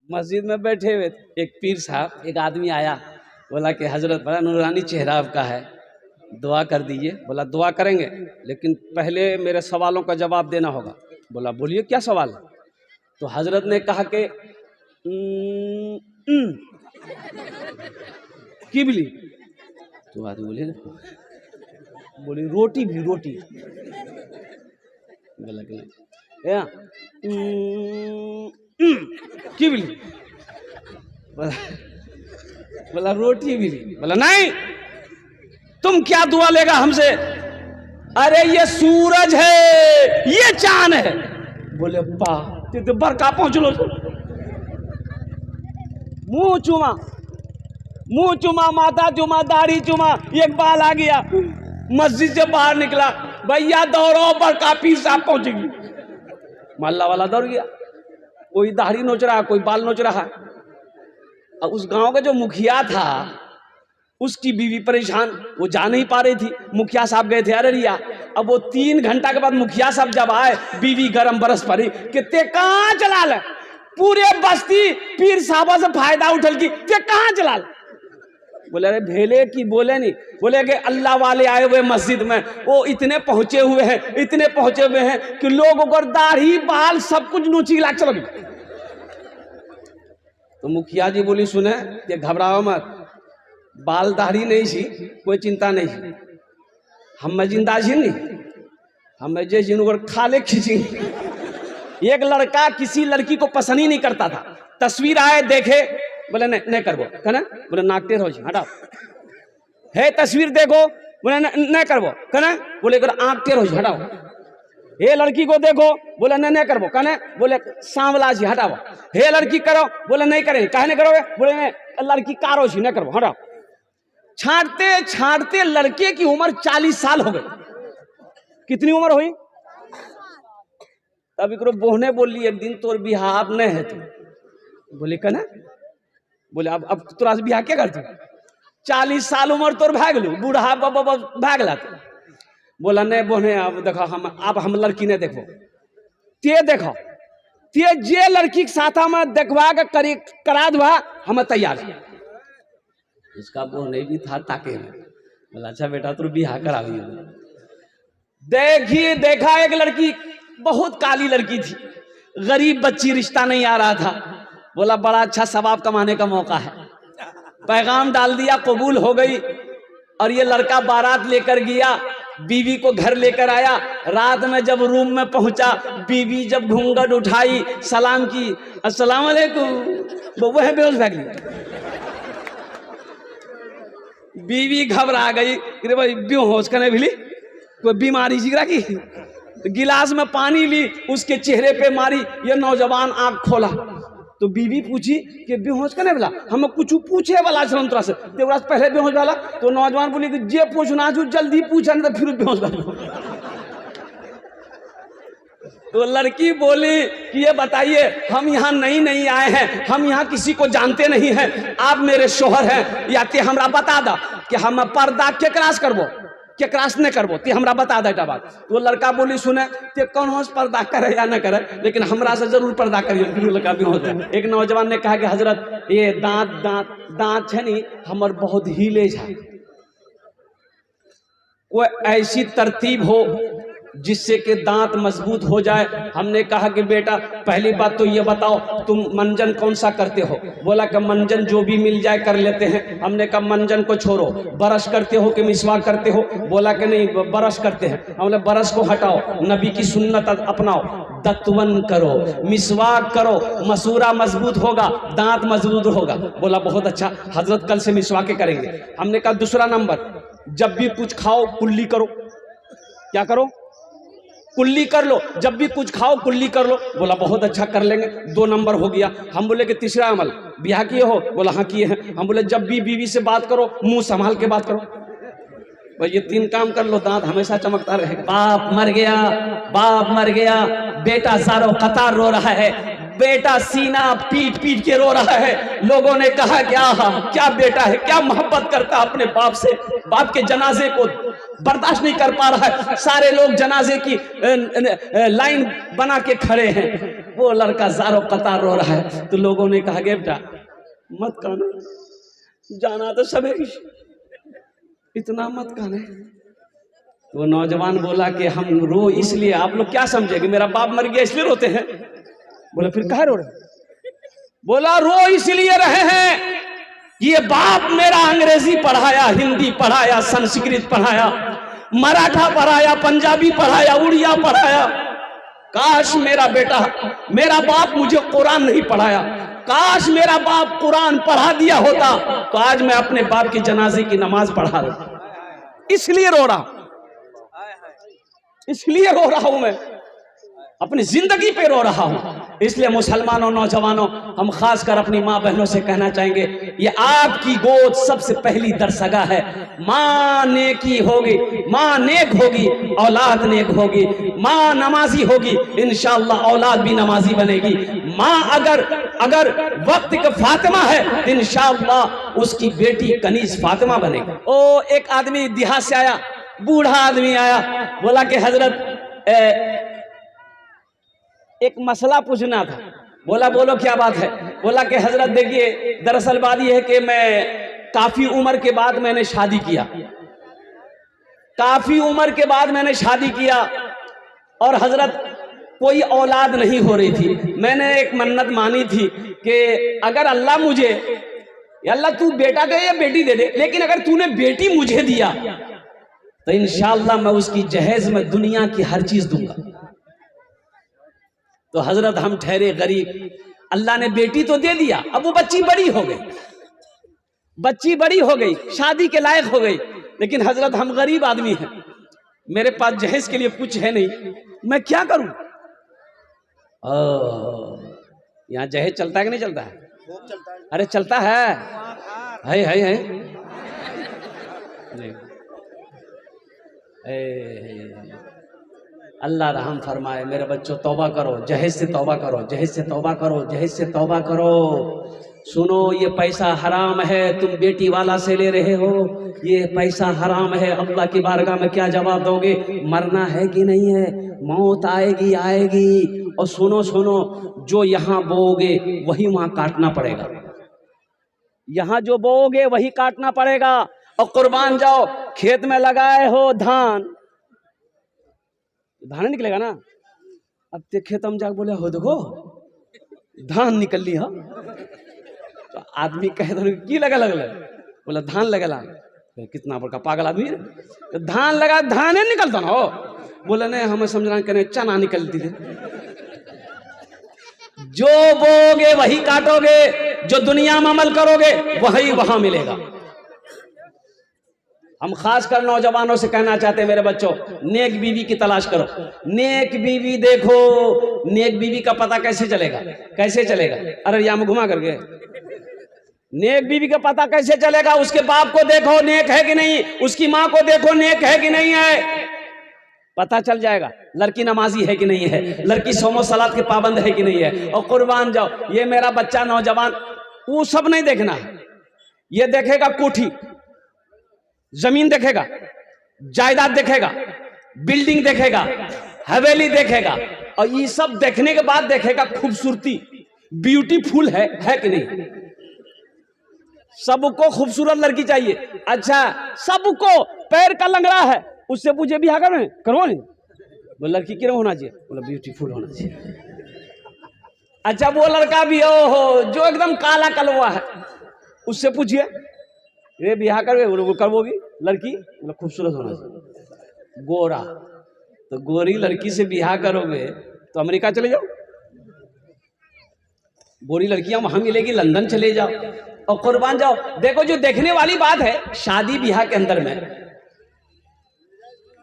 मस्जिद में बैठे हुए एक पीर साहब, एक आदमी आया, बोला कि हजरत बड़ा नूरानी चेहरा आपका है, दुआ कर दीजिए। बोला दुआ करेंगे, लेकिन पहले मेरे सवालों का जवाब देना होगा। बोला बोलिए क्या सवाल है। तो हजरत ने कहा कि किबली। तो आदमी बोली रोटी भी रोटी। बोला किबली। बोला रोटी भी। बोला नहीं, तुम क्या दुआ लेगा हमसे। अरे ये सूरज है, ये चांद है। बोले वाह, तो बरका पहुंच लो। मुंह चुमा, माथा चुमा, दाढ़ी चुमा, एक बाल आ गया। मस्जिद से बाहर निकला, भैया दौड़ो, बरका पीर साहब पहुंचेगी। मोहल्ला वाला दौड़ गया, कोई दाढ़ी नोच रहा, कोई बाल नोच रहा। और उस गांव का जो मुखिया था, उसकी बीवी परेशान, वो जा नहीं पा रही थी। मुखिया साहब गए थे अररिया। अब वो 3 घंटा के बाद मुखिया साहब जब आए, बीवी गरम बरस पड़ी कि ते कहाँ चला ले। पूरे बस्ती पीर साहबा से फायदा उठल की, ते कहाँ चला ले। बोले अरे भेले की बोले नहीं, बोले कि अल्लाह वाले आए हुए मस्जिद में, वो इतने पहुंचे हुए हैं कि लोगों को दाढ़ी बाल सब कुछ नोची ला चलो। तो मुखिया जी बोली सुने कि घबराओ मत, बाल दाढ़ी नहीं छी, कोई चिंता नहीं छी, हम जिंदा छी नहीं, हम जे जिनको खाले खींची। एक लड़का किसी लड़की को पसंद ही नहीं करता था, तस्वीर आए देखे, बोले नहीं करबो, कहना बोले नाक टेढ़ हो हटाओ। है तस्वीर देखो, बोले नहीं करबो, कहना बोले आँख टेढ़ हो हटाओ। हे लड़की को देखो, बोले नहीं करबो, कहने बोले सांवला छी हटाओ। हे लड़की करो, बोले नहीं करेंगे, कहने करोगे, बोले लड़की कारो छी नहीं करबो हटाओ। छांटते छांटते लड़के की उम्र 40 साल हो गई। कितनी उम्र हुई? तब एक बोहने बोली एक दिन तोर बिहार नहीं है। तू बोले कहना, बोले अब तोरा से बिहार क्या करते, 40 साल उम्र तोर भाग लू, बूढ़ा भाग ला। बोला नहीं बोहने, अब देखो हम लड़की नहीं देखो, ते देखो, ते जे लड़की के साथ में देखवा के करा दवा, हम तैयार है। इसका बोहने भी था ताके में। बोला अच्छा बेटा तू बिहार करा। देखा एक लड़की, बहुत काली लड़की थी, गरीब बच्ची, रिश्ता नहीं आ रहा था। बोला बड़ा अच्छा सवाब कमाने का मौका है, पैगाम डाल दिया, कबूल हो गई। और ये लड़का बारात लेकर गया, बीवी को घर लेकर आया। रात में जब रूम में पहुंचा, बीवी जब घूंघट उठाई, सलाम की, अस्सलाम वालेकुम, वो है बेहोश भाग गई। बीवी घबरा गई, अरे भाई बेहोश करने भी कोई बीमारी जिगरा की। गिलास में पानी ली, उसके चेहरे पे मारी, ये नौजवान आंख खोला। तो बीवी पूछी कि बेहोश करने वाला, हम कुछ पूछे वाला तोरा से, पहले बेहोश वाला। तो नौजवान बोली कि जे पूछना जल्दी पूछा, नहीं तो फिर बेहोश वाला। तो लड़की बोली कि ये बताइए, हम यहाँ नहीं आए हैं, हम यहाँ किसी को जानते नहीं हैं, आप मेरे शोहर हैं, या ते हमरा बता दा कि हम पर्दा के क्रास करबो, के क्रास नहीं करबो, ते हमरा बता दे बात। तो लड़का बोली सुने ते कौन हो पर्दा करे या न करे, लेकिन हमरा से जरूर पर्दा करिए। फिर लड़का भी होता है। एक नौजवान ने कहा कि हजरत ये दांत है नी हमर बहुत हीलेज है, कोई ऐसी तरतीब हो जिससे कि दांत मजबूत हो जाए। हमने कहा कि बेटा पहली बात तो ये बताओ तुम मंजन कौन सा करते हो। बोला कि मंजन जो भी मिल जाए कर लेते हैं। हमने कहा मंजन को छोड़ो, ब्रश करते हो कि मिसवाक करते हो। बोला कि नहीं ब्रश करते हैं। हमने ब्रश को हटाओ, नबी की सुन्नत अपनाओ, दत्वन करो, मिसवाक करो, मसूरा मजबूत होगा, दांत मजबूत होगा। बोला बहुत अच्छा हजरत, कल से मिसवाके करेंगे। हमने कहा दूसरा नंबर, जब भी कुछ खाओ कुल्ली करो। क्या करो? कुल्ली कर लो, जब भी कुछ खाओ कुल्ली कर लो। बोला बहुत अच्छा कर लेंगे, 2 नंबर हो गया। हम बोले कि तीसरा अमल, ब्याह किए हो? बोला हाँ किए हैं। हम बोले जब भी बीवी से बात करो मुंह संभाल के बात करो। भाई ये 3 काम कर लो, दांत हमेशा चमकता रहे। बाप मर गया, बेटा सारो कतार रो रहा है, बेटा सीना पीट पीट के रो रहा है। लोगों ने कहा कि आहा क्या बेटा है, क्या मोहब्बत करता अपने बाप से, बाप के जनाजे को बर्दाश्त नहीं कर पा रहा है। सारे लोग जनाजे की लाइन बना के खड़े हैं, वो लड़का ज़ारो कतार रो रहा है। तो लोगों ने कहा कि बेटा मत कानो, जाना तो सब है, इतना मत काने। तो नौजवान बोला कि हम रो इसलिए, आप लोग क्या समझे कि मेरा बाप मर गया इसलिए रोते हैं? बोला फिर कहाँ रो रहे? बोला रो इसलिए रहे हैं, ये बाप मेरा अंग्रेजी पढ़ाया, हिंदी पढ़ाया, संस्कृत पढ़ाया, मराठा पढ़ाया, पंजाबी पढ़ाया, उड़िया पढ़ाया। काश मेरा बेटा, मेरा बाप मुझे कुरान नहीं पढ़ाया, काश मेरा बाप कुरान पढ़ा दिया होता तो आज मैं अपने बाप की जनाजे की नमाज पढ़ा रहा। इसलिए रो रहा, इसलिए रो रहा हूं मैं, अपनी जिंदगी पे रो रहा हूं। इसलिए मुसलमानों, नौजवानों, हम खासकर अपनी माँ बहनों से कहना चाहेंगे, ये आपकी गोद सबसे पहली दरसगा है। माँ नेकी होगी, माँ नेक होगी, औलाद नेक होगी। माँ नमाजी होगी, इंशाअल्लाह औलाद भी नमाजी बनेगी। माँ अगर वक्त का फातिमा है तो इंशाअल्लाह उसकी बेटी कनीज फातिमा बनेगी। ओ एक आदमी देहात से आया, बूढ़ा आदमी आया, बोला कि हजरत एक मसला पूछना था। बोला बोलो क्या बात है? बोला कि हजरत देखिए दरअसल बात यह है कि मैं काफी उम्र के बाद मैंने शादी किया, काफी उम्र के बाद मैंने शादी किया और हजरत कोई औलाद नहीं हो रही थी। मैंने एक मन्नत मानी थी कि अगर अल्लाह मुझे, अल्लाह तू बेटा दे या बेटी दे दे, लेकिन अगर तूने बेटी मुझे दिया तो इंशाअल्लाह मैं उसकी जहेज में दुनिया की हर चीज दूंगा। तो हजरत हम ठहरे गरीब, अल्लाह ने बेटी तो दे दिया, अब वो बच्ची बड़ी हो गई, बच्ची बड़ी हो गई, शादी के लायक हो गई, लेकिन हजरत हम गरीब आदमी हैं, मेरे पास जहेज के लिए कुछ है नहीं, मैं क्या करूं? यहाँ जहेज चलता है कि नहीं चलता है? अरे चलता है, है। नहीं। अल्लाह रहम फरमाए। मेरे बच्चों तौबा करो, जहेज से तौबा करो, जहेज से तौबा करो, जहेज से तौबा करो। सुनो ये पैसा हराम है, तुम बेटी वाला से ले रहे हो, ये पैसा हराम है। अल्लाह की बारगाह में क्या जवाब दोगे? मरना है कि नहीं है? मौत आएगी आएगी। और सुनो सुनो, जो यहाँ बोओगे वही वहाँ काटना पड़ेगा, यहाँ जो बोओगे वही काटना पड़ेगा। और कुर्बान जाओ, खेत में लगाए हो धान, धान निकलेगा ना। अब ते खेत में जाके बोले हो देखो धान निकल ली। हाँ तो आदमी कहे की लगा लगल, बोला धान लगेला। कितना बड़का पागल आदमी है, तो धान लगा, धान नहीं निकलता ना हो। बोला नहीं हमें समझना कहने चना निकलती थी। जो बोगे वही काटोगे, जो दुनिया में अमल करोगे वही वहां मिलेगा। हम खासकर नौजवानों से कहना चाहते हैं, मेरे बच्चों नेक बीवी की तलाश करो, नेक बीवी देखो। नेक बीवी का पता कैसे चलेगा? कैसे चलेगा? अरे यहाँ में घुमा करके नेक बीवी का पता कैसे चलेगा? उसके बाप को देखो नेक है कि नहीं, उसकी माँ को देखो नेक है कि नहीं है, पता चल जाएगा। लड़की नमाजी है कि नहीं है, लड़की सोमो सलात के पाबंद है कि नहीं है। और कुर्बान जाओ, ये मेरा बच्चा नौजवान वो सब नहीं देखना है, ये देखेगा कोठी, जमीन देखेगा, जायदाद देखेगा, बिल्डिंग देखेगा, हवेली देखेगा। और ये सब देखने के बाद देखेगा खूबसूरती, ब्यूटीफुल है कि नहीं। सबको खूबसूरत लड़की चाहिए। अच्छा सबको पैर का लंगड़ा है, उससे पूछे बिहार करो नहीं, वो लड़की क्यों होना चाहिए? बोला ब्यूटीफुल होना चाहिए। अच्छा वो लड़का भी हो जो एकदम काला कलवा है, उससे पूछिए ये बिहार करवोगी लड़की, मतलब खूबसूरत होना चाहिए। गोरा, तो गोरी लड़की से बिहार करोगे तो अमेरिका चले जाओ, गोरी लड़कियां वहां मिलेगी, लंदन चले जाओ। और कुर्बान जाओ, देखो जो देखने वाली बात है शादी बिहार के अंदर में,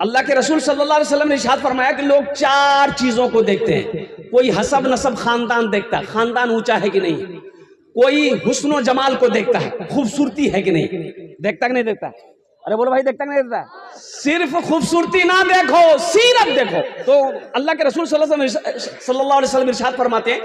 अल्लाह के रसूल सल्लल्लाहु अलैहि वसल्लम ने इरशाद फरमाया कि लोग 4 चीजों को देखते हैं। कोई हसब नसब खानदान देखता है, खानदान ऊंचा है कि नहीं। कोई हुस्न और जमाल को देखता है, खूबसूरती है कि नहीं, देखता कि नहीं देखता। अरे बोलो भाई, देखता नहीं देखता? सिर्फ खूबसूरती ना देखो, सीरत देखो। तो अल्लाह के रसूल सल्लल्लाहु अलैहि वसल्लम इरशाद फरमाते हैं,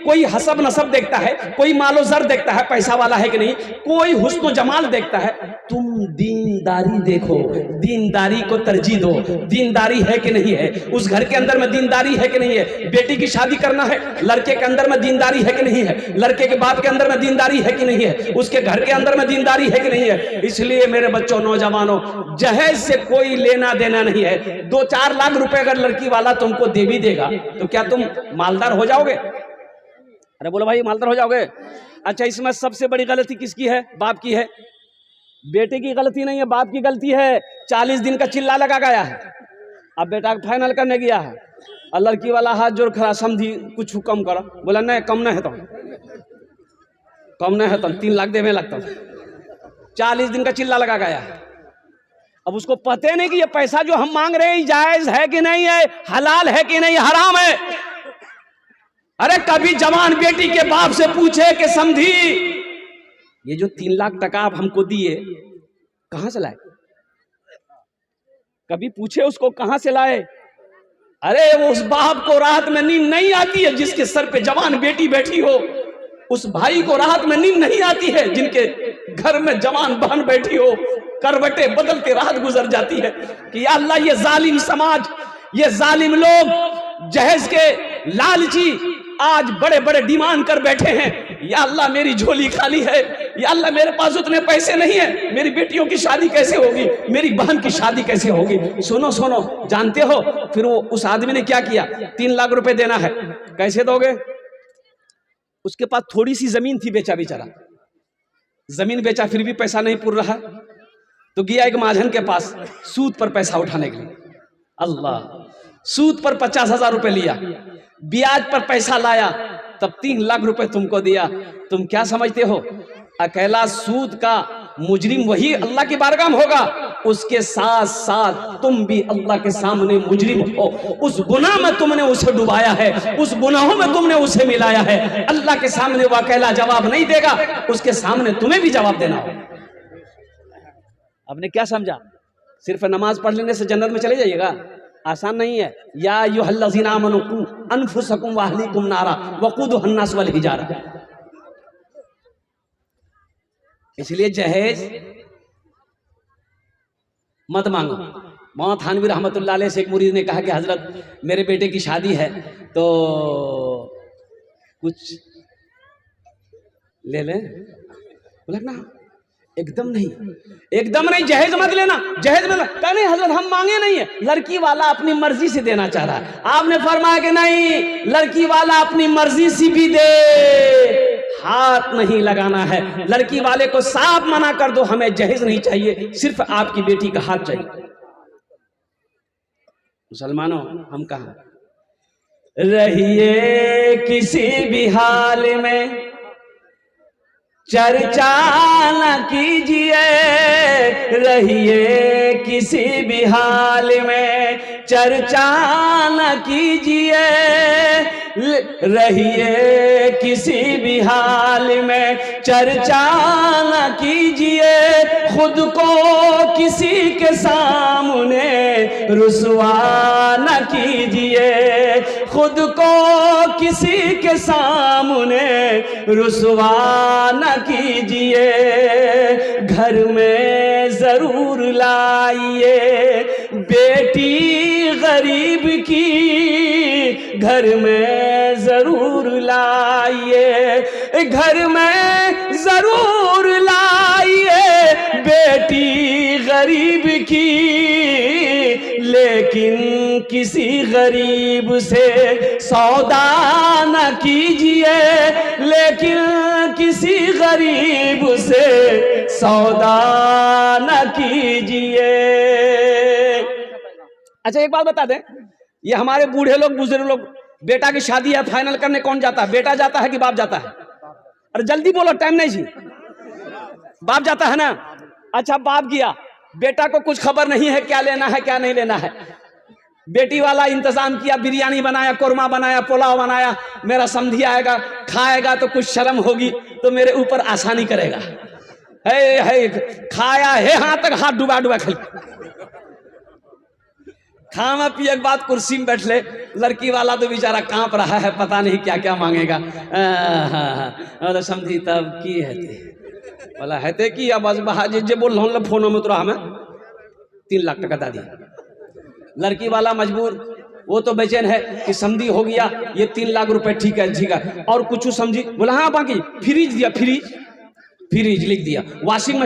कोई हसब नसब देखता है, कोई मालो जर देखता है, पैसा वाला है कि नहीं, कोई हुस्न जमाल देखता है, तुम दीनदारी देखो, दीनदारी को तरजीह दो। दीनदारी है कि नहीं है, उस घर के अंदर में दीनदारी है कि नहीं है। बेटी की शादी करना है, लड़के के अंदर में दीनदारी है कि नहीं है, लड़के के बाप के अंदर में दीनदारी है कि नहीं है, उसके घर के अंदर में दीनदारी है कि नहीं है। इसलिए मेरे बच्चों, नौजवानों, जहेज से कोई लेना देना नहीं है। 2-4 लाख रुपए अगर लड़की वाला तुमको दे भी देगा तो क्या तुम मालदार हो जाओगे? अरे बोलो भाई, मालदार हो जाओगे? अच्छा, इसमें सबसे बड़ी गलती किसकी है? बाप की है। बेटे की गलती नहीं है, बाप की गलती है। 40 दिन का चिल्ला लगा गया है, अब बेटा फाइनल करने गया है और लड़की वाला हाथ जोड़ खड़ा, समझी कुछ कम करो। बोला नहीं, कम नहीं है तो, कम नहीं है तो 3 लाख देने लगता। 40 दिन का चिल्ला लगा गया है। अब उसको पता नहीं कि ये पैसा जो हम मांग रहे हैं जायज है कि नहीं है, हलाल है कि नहीं, हराम है। अरे कभी जवान बेटी के बाप से पूछे कि समझी ये जो 3 लाख टका आप हमको दिए कहां से लाए? कभी पूछे उसको कहां से लाए? अरे उस बाप को रात में नींद नहीं आती है जिसके सर पे जवान बेटी बैठी हो। उस भाई को रात में नींद नहीं आती है जिनके घर में जवान बहन बैठी हो। करवटे बदलते रात गुजर जाती है कि या अल्लाह, ये जालिम समाज, ये जालिम लोग जहेज के लालची आज बड़े बड़े डिमांड कर बैठे हैं। या अल्लाह, मेरी झोली खाली है, या अल्लाह मेरे पास उतने पैसे नहीं है, मेरी बेटियों की शादी कैसे होगी, मेरी बहन की शादी कैसे होगी। सुनो सुनो, जानते हो फिर वो उस आदमी ने क्या किया? 3 लाख रुपए देना है, कैसे दोगे? उसके पास थोड़ी सी जमीन थी, बेचा बेचारा, जमीन बेचा, फिर भी पैसा नहीं पूर रहा तो गया एक महाजन के पास सूद पर पैसा उठाने के लिए। अल्लाह, सूद पर 50,000 रुपए लिया, ब्याज पर पैसा लाया, तब 3 लाख रुपए तुमको दिया। तुम क्या समझते हो अकेला सूद का मुजरिम वही अल्लाह की बारगाह में होगा? उसके साथ साथ तुम भी अल्लाह के सामने मुजरिम हो। उस गुनाह में तुमने उसे डुबाया है, उस गुनाहों में तुमने उसे मिलाया है। अल्लाह के सामने वो अकेला जवाब नहीं देगा, उसके सामने तुम्हें भी जवाब देना हो। आपने क्या समझा? सिर्फ नमाज पढ़ लेने से जन्नत में चले जाइएगा? आसान नहीं है। या अय्युहल्लज़ीना आमनू कू अनफुसकुम व अहलीकुम नारा वक़ूदुहा अन्नास वल हिजारा। इसलिए जहेज मत मांगो। मौला थानवी रहमतुल्लाह अलैह से एक मुरीद ने कहा कि हजरत मेरे बेटे की शादी है तो कुछ ले लें? बोला ना, एकदम नहीं, एकदम नहीं, जहेज मत लेना, जहेज मत। कहा नहीं हजरत, हम मांगे नहीं है, लड़की वाला अपनी मर्जी से देना चाह रहा है। आपने फरमाया कि नहीं, लड़की वाला अपनी मर्जी से भी दे, हाथ नहीं लगाना है। लड़की वाले को साफ मना कर दो, हमें जहेज नहीं चाहिए, सिर्फ आपकी बेटी का हाथ चाहिए। मुसलमानों, हम कहा रहिए किसी भी हाल में चर्चा न कीजिए, रहिए किसी भी हाल में चर्चा न कीजिए, रहिए किसी भी हाल में चर्चा न कीजिए, खुद को किसी के सामने रुसवा न कीजिए, खुद को किसी के सामने रुसवा न कीजिए, घर में जरूर लाइए बेटी गरीब की, घर में जरूर लाइए, घर में जरूर लाइए बेटी गरीब की, लेकिन किसी गरीब से सौदा न कीजिए, लेकिन किसी गरीब से सौदा न कीजिए। अच्छा एक बात बता दें, ये हमारे बूढ़े लोग बुजुर्ग लोग बेटा की शादी है फाइनल करने कौन जाता है? बेटा जाता है कि बाप जाता है? अरे जल्दी बोलो, टाइम नहीं जी। बाप जाता है ना? अच्छा बाप गया, बेटा को कुछ खबर नहीं है क्या लेना है क्या नहीं लेना है। बेटी वाला इंतजाम किया, बिरयानी बनाया, कोरमा बनाया, पुलाव बनाया, मेरा समधी आएगा खाएगा तो कुछ शर्म होगी तो मेरे ऊपर आसानी करेगा, है खाया है हाथ तक हाथ डुबा डुबा खेल खाना पिए के बाद कुर्सी में बैठ ले। लड़की वाला तो बेचारा कांप रहा है, पता नहीं क्या क्या मांगेगा। और समझी तब की है बोला है कि अब जे बोल रहा फोन में तो हमें 3 लाख टका दा दिया। लड़की वाला मजबूर, वो तो बेचैन है कि समझी हो गया ये 3 लाख रुपए, ठीक है और कुछ समझी। बोला हाँ बाकी फ्रिज दिया, फ्रिज लिख दिया, वॉशिंग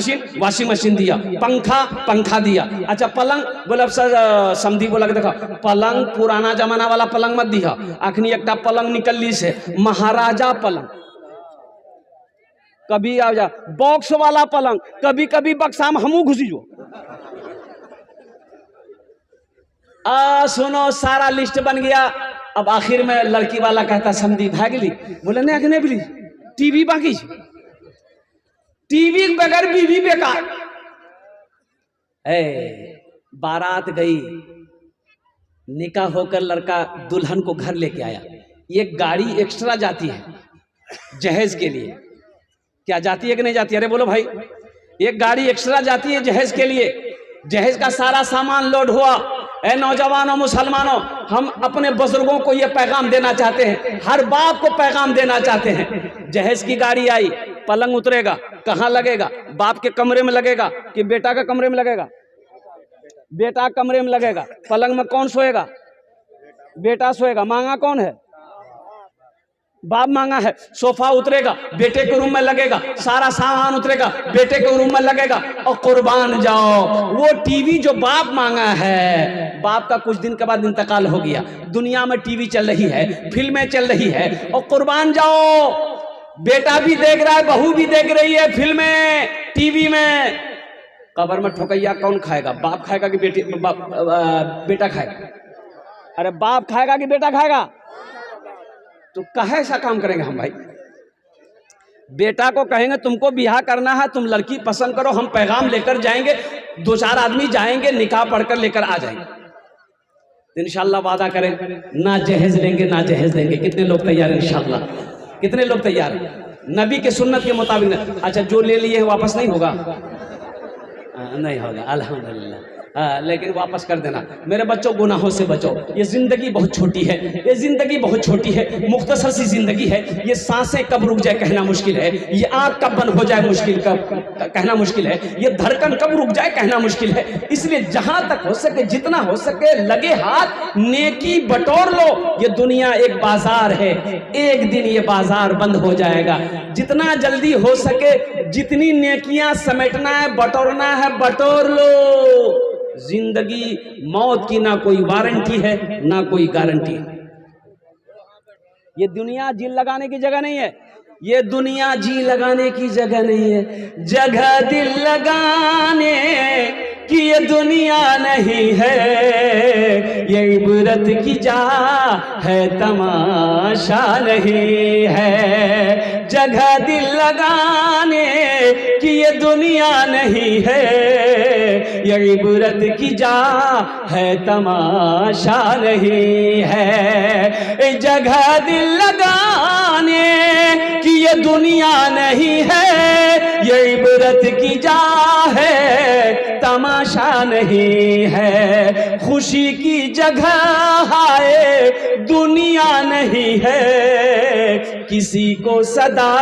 मशीन दिया, पंखा दिया। अच्छा पलंग, बोला सर समझी बोला कि देखो पलंग पुराना जमाना वाला पलंग मत दिया, अखनी एक पलंग निकल से महाराजा पलंग, कभी आ जा बॉक्स वाला पलंग, कभी बक्सा में हमू घुसी जो। सुनो सारा लिस्ट बन गया। अब आखिर में लड़की वाला कहता समझी भागली। बोले नहीं अखने बोली टीवी बाकी, टीवी बगैर बीवी बेकार। बारात गई, निकाह होकर लड़का दुल्हन को घर लेके आया। एक गाड़ी एक्स्ट्रा जाती है जहेज के लिए, क्या जाती है कि नहीं जाती? अरे बोलो भाई, एक गाड़ी एक्स्ट्रा जाती है जहेज के लिए। जहेज का सारा सामान लोड हुआ। ऐ नौजवानों मुसलमानों, हम अपने बुजुर्गों को ये पैगाम देना चाहते हैं, हर बाप को पैगाम देना चाहते हैं। जहेज की गाड़ी आई, पलंग उतरेगा, कहाँ लगेगा? बाप के कमरे में लगेगा कि बेटा के कमरे में लगेगा? बेटा कमरे में लगेगा। पलंग में कौन सोएगा? बेटा सोएगा। मांगा कौन है? बाप मांगा है। सोफा उतरेगा, बेटे के रूम में लगेगा। सारा सामान उतरेगा, बेटे के रूम में लगेगा। और कुर्बान जाओ, वो टीवी जो बाप मांगा है, बाप का कुछ दिन के बाद इंतकाल हो गया। दुनिया में टीवी चल रही है, फिल्में चल रही है, और कुर्बान जाओ बेटा भी देख रहा है, बहू भी देख रही है फिल्में टीवी में। कब्र में ठोकैया कौन खाएगा? बाप खाएगा कि बेटा खाएगा? अरे बाप खाएगा कि बेटा खाएगा? तो कहे ऐसा काम करेंगे हम भाई? बेटा को कहेंगे तुमको बियाह करना है, तुम लड़की पसंद करो, हम पैगाम लेकर जाएंगे, 2-4 आदमी जाएंगे, निकाह पढ़कर लेकर आ जाएंगे। इंशाल्लाह वादा करें ना जहेज लेंगे ना जहेज देंगे। कितने लोग तैयार हैं? इंशाल्लाह कितने लोग तैयार हैं? नबी के सुन्नत के मुताबिक। अच्छा जो ले लिए वापस नहीं होगा? नहीं होगा अल्हम्दुलिल्लाह। लेकिन वापस कर देना। मेरे बच्चों गुनाहों से बचो। ये जिंदगी बहुत छोटी है, ये जिंदगी बहुत छोटी है, मुख्तसर सी जिंदगी है। ये सांसें कब रुक जाए कहना मुश्किल है, ये आँख कब बंद हो जाए कहना मुश्किल है, ये धड़कन कब रुक जाए कहना मुश्किल है। इसलिए जहां तक हो सके, जितना हो सके, लगे हाथ नेकी बटोर लो। ये दुनिया एक बाजार है, एक दिन ये बाजार बंद हो जाएगा। जितना जल्दी हो सके, जितनी नेकियां समेटना है, बटोरना है, बटोर लो। जिंदगी मौत की ना कोई वारंटी है ना कोई गारंटी है। ये दुनिया जी लगाने की जगह नहीं है, ये दुनिया जी लगाने की जगह नहीं है। जगह दिल लगाने की ये दुनिया नहीं है, ये इबरत की जा है, तमाशा नहीं है। जगह दिल लगाने की ये दुनिया नहीं है, ये इबरत की जा है, तमाशा नहीं है। जगह दिल लगाने की ये दुनिया नहीं है, ये इबरत की जा है, तमाशा नहीं है। खुशी की जगह है, दुनिया नहीं है, किसी को सदा